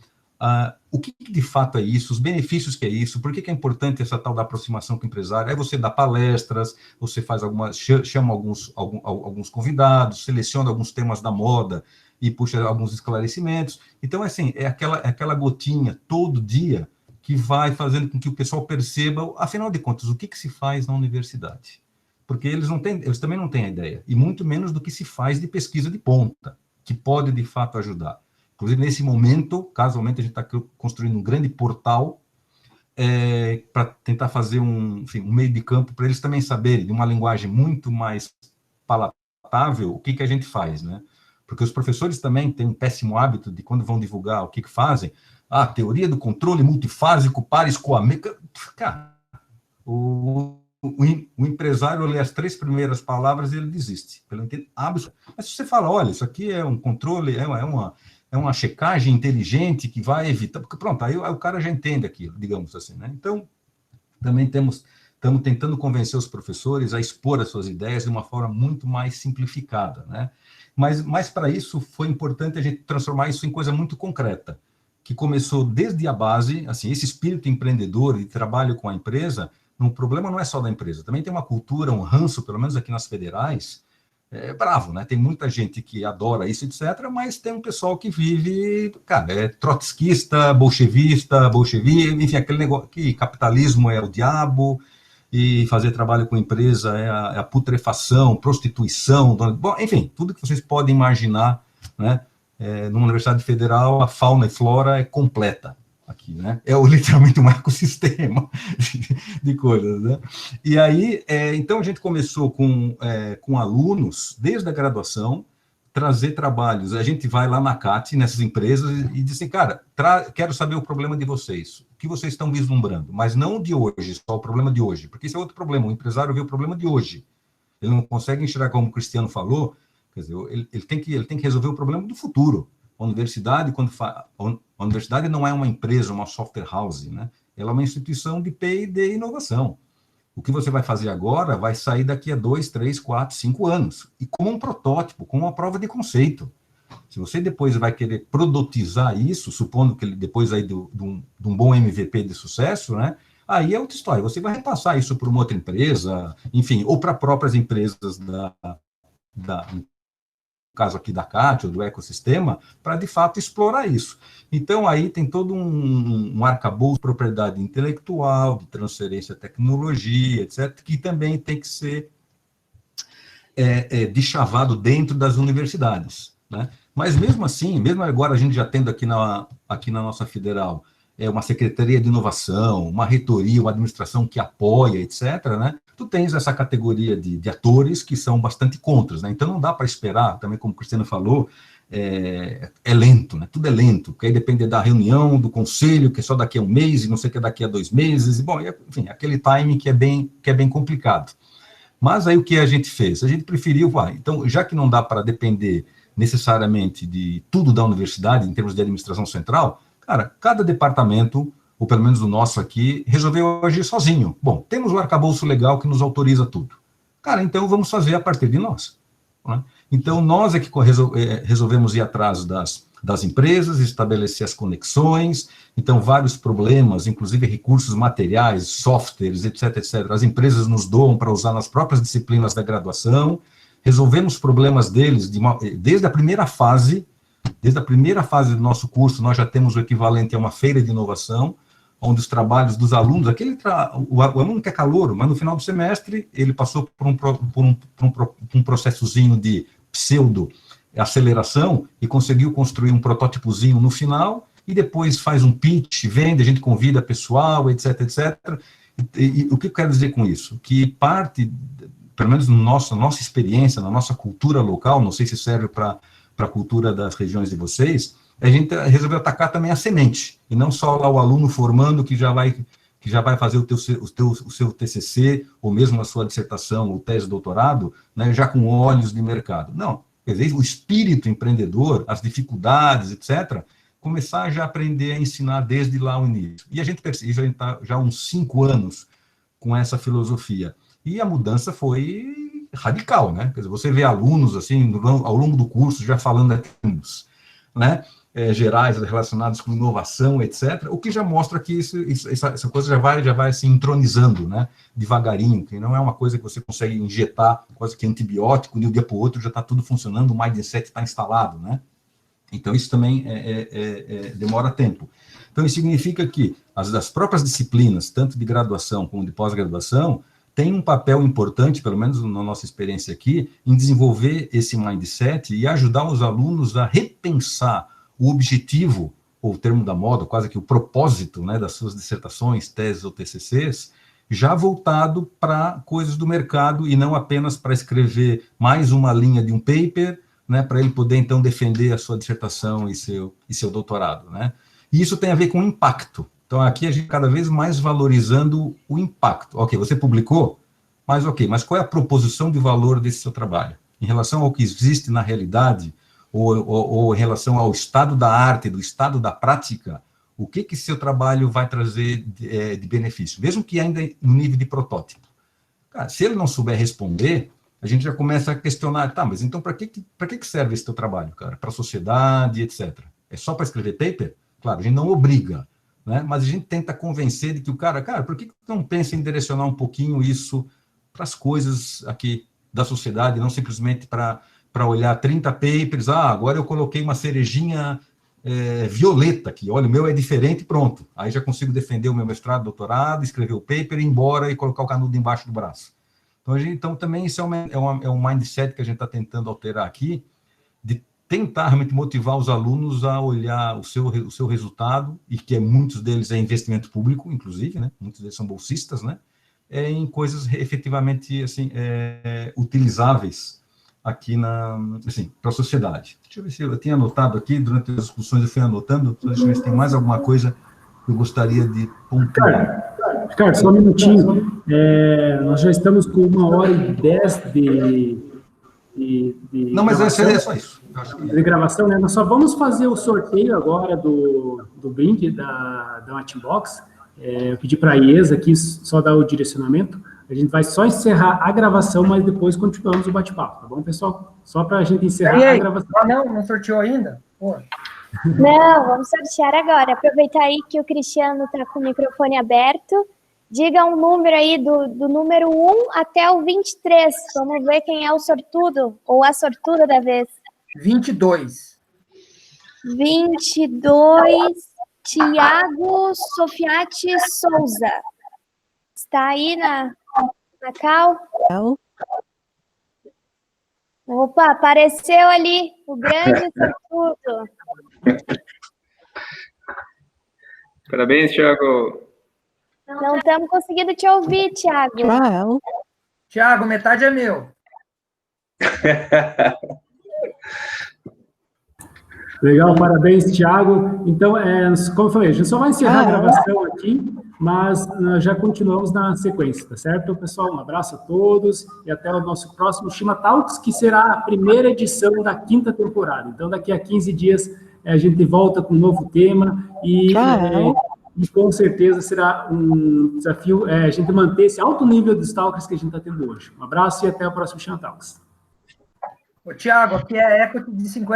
o que de fato é isso, os benefícios que é isso, por que é importante essa tal da aproximação com o empresário. Aí você dá palestras, você faz chama alguns convidados, seleciona alguns temas da moda e puxa alguns esclarecimentos. Então, assim, é aquela gotinha todo dia que vai fazendo com que o pessoal perceba, afinal de contas, o que se faz na universidade. Porque eles também não têm a ideia, e muito menos do que se faz de pesquisa de ponta, que pode, de fato, ajudar. Inclusive, nesse momento, casualmente, a gente está construindo um grande portal para tentar fazer um meio de campo para eles também saberem, de uma linguagem muito mais palatável, o que a gente faz, né? Porque os professores também têm um péssimo hábito de, quando vão divulgar o que fazem, a teoria do controle multifásico pares com a... Cara, o empresário lê as 3 primeiras palavras e ele desiste. Pelo entendo, mas se você fala, olha, isso aqui é um controle, é uma checagem inteligente que vai evitar... Porque, pronto, aí o cara já entende aquilo, digamos assim, né? Então, também estamos tentando convencer os professores a expor as suas ideias de uma forma muito mais simplificada, né? Mas para isso foi importante a gente transformar isso em coisa muito concreta, que começou desde a base, assim, esse espírito empreendedor de trabalho com a empresa. O problema não é só da empresa, também tem uma cultura, um ranço, pelo menos aqui nas federais, bravo, né? Tem muita gente que adora isso, etc., mas tem um pessoal que vive, cara, trotskista, bolchevista, enfim, aquele negócio que capitalismo é o diabo, e fazer trabalho com empresa é a putrefação, prostituição, bom, enfim, tudo que vocês podem imaginar, né? Numa universidade federal, a fauna e flora é completa aqui, né? É literalmente um ecossistema de coisas, né? E aí, então a gente começou com alunos, desde a graduação, trazer trabalhos. A gente vai lá na CAT, nessas empresas, e diz assim, cara, quero saber o problema de vocês, o que vocês estão vislumbrando, mas não de hoje, só o problema de hoje, porque esse é outro problema, o empresário vê o problema de hoje, ele não consegue enxergar, como o Cristiano falou, quer dizer, ele tem que resolver o problema do futuro. A universidade, a universidade não é uma empresa, uma software house, né? Ela é uma instituição de P&D e inovação. O que você vai fazer agora vai sair daqui a 2, 3, 4, 5 anos. E como um protótipo, como uma prova de conceito. Se você depois vai querer produtizar isso, supondo que depois aí de um bom MVP de sucesso, né? Aí é outra história. Você vai repassar isso para uma outra empresa, enfim, ou para próprias empresas no caso aqui da CAT, ou do ecossistema, para, de fato, explorar isso. Então, aí tem todo um arcabouço de propriedade intelectual, de transferência de tecnologia, etc., que também tem que ser deschavado dentro das universidades, né? Mas, mesmo assim, mesmo agora a gente já tendo aqui na nossa federal uma secretaria de inovação, uma reitoria, uma administração que apoia, etc., né? Tu tens essa categoria de atores que são bastante contras, né? Então não dá para esperar, também como o Cristiano falou, é lento, né? Tudo é lento, porque aí depende da reunião, do conselho, que é só daqui a um mês, e não sei o que é daqui a 2 meses, e bom, enfim, aquele timing que é bem complicado. Mas aí o que a gente fez? A gente preferiu, então, já que não dá para depender necessariamente de tudo da universidade, em termos de administração central, cara, cada departamento, ou pelo menos o nosso aqui, resolveu agir sozinho. Bom, temos um arcabouço legal que nos autoriza tudo. Cara, então vamos fazer a partir de nós, né? Então, nós é que resolvemos ir atrás das empresas, estabelecer as conexões, então vários problemas, inclusive recursos materiais, softwares, etc., etc., as empresas nos doam para usar nas próprias disciplinas da graduação, resolvemos problemas deles desde a primeira fase. Desde a primeira fase do nosso curso, nós já temos o equivalente a uma feira de inovação, onde os trabalhos dos alunos, o aluno que é calouro, mas no final do semestre ele passou por um processozinho de pseudo aceleração e conseguiu construir um protótipozinho no final, e depois faz um pitch, vende, a gente convida pessoal, etc, etc. E o que eu quero dizer com isso? Que parte, pelo menos na nossa experiência, na nossa cultura local, não sei se serve para a cultura das regiões de vocês, a gente resolveu atacar também a semente, e não só lá o aluno formando que já vai fazer o seu TCC, ou mesmo a sua dissertação, ou tese de doutorado, né, já com olhos de mercado. Não, quer dizer, o espírito empreendedor, as dificuldades, etc., começar já a aprender a ensinar desde lá o início. E a gente percebe, já está já há uns 5 anos com essa filosofia. E a mudança foi radical, né? Quer dizer, você vê alunos, assim, ao longo do curso, já falando de termos, né? Gerais relacionados com inovação, etc., o que já mostra que essa coisa já vai se entronizando, né, devagarinho, que não é uma coisa que você consegue injetar, quase que antibiótico, de um dia para o outro já está tudo funcionando, o mindset está instalado, né? Então, isso também demora tempo. Então, isso significa que as próprias disciplinas, tanto de graduação como de pós-graduação, têm um papel importante, pelo menos na nossa experiência aqui, em desenvolver esse mindset e ajudar os alunos a repensar o objetivo, ou o termo da moda, quase que o propósito, né, das suas dissertações, teses ou TCCs, já voltado para coisas do mercado e não apenas para escrever mais uma linha de um paper, né, para ele poder, então, defender a sua dissertação e seu doutorado, né? E isso tem a ver com impacto. Então, aqui a gente cada vez mais valorizando o impacto. Ok, você publicou, mas mas qual é a proposição de valor desse seu trabalho? Em relação ao que existe na realidade, ou em relação ao estado da arte, do estado da prática, o que seu trabalho vai trazer de benefício? Mesmo que ainda no nível de protótipo. Cara, se ele não souber responder, a gente já começa a questionar, tá, mas então para que serve esse teu trabalho, cara? Para a sociedade, etc. É só para escrever paper? Claro, a gente não obriga, né? Mas a gente tenta convencer de que o cara, por que não pensa em direcionar um pouquinho isso para as coisas aqui da sociedade, não simplesmente para olhar 30 papers, agora eu coloquei uma cerejinha violeta aqui, olha, o meu é diferente, pronto. Aí já consigo defender o meu mestrado, doutorado, escrever o paper, ir embora e colocar o canudo embaixo do braço. Então, também isso é um mindset que a gente está tentando alterar aqui, de tentar realmente motivar os alunos a olhar o seu resultado, e que muitos deles é investimento público, inclusive, né? Muitos deles são bolsistas, né? Em coisas efetivamente assim, utilizáveis aqui para a sociedade. Deixa eu ver se eu tinha anotado aqui, durante as discussões eu fui anotando, deixa eu ver se tem mais alguma coisa que eu gostaria de pontuar. Ricardo, só um minutinho. Nós já estamos com 1h10 de não, mas é só isso. De gravação, né? Nós só vamos fazer o sorteio agora do brinde da Matchbox. Eu pedi para a IESA aqui só dar o direcionamento. A gente vai só encerrar a gravação, mas depois continuamos o bate-papo, tá bom, pessoal? Só para a gente encerrar a gravação. Não sorteou ainda? Pô. Não, vamos sortear agora. Aproveitar aí que o Cristiano está com o microfone aberto. Diga um número aí do número 1 até o 23. Vamos ver quem é o sortudo ou a sortuda da vez. 22. 22, Tiago Sofiati Souza. Está aí na cal? Opa, apareceu ali o grande sortudo. Parabéns, Tiago. Não estamos conseguindo te ouvir, Tiago. Tiago, metade é meu. Legal, parabéns, Tiago. Então, como eu falei, a gente só vai encerrar a gravação aqui, mas nós já continuamos na sequência, tá certo? Então, pessoal, um abraço a todos e até o nosso próximo Shima Talks, que será a primeira edição da 5ª temporada. Então, daqui a 15 dias, a gente volta com um novo tema e com certeza será um desafio a gente manter esse alto nível de stalkers que a gente está tendo hoje. Um abraço e até o próximo Shima Talks. Tiago, aqui é equity de 50%.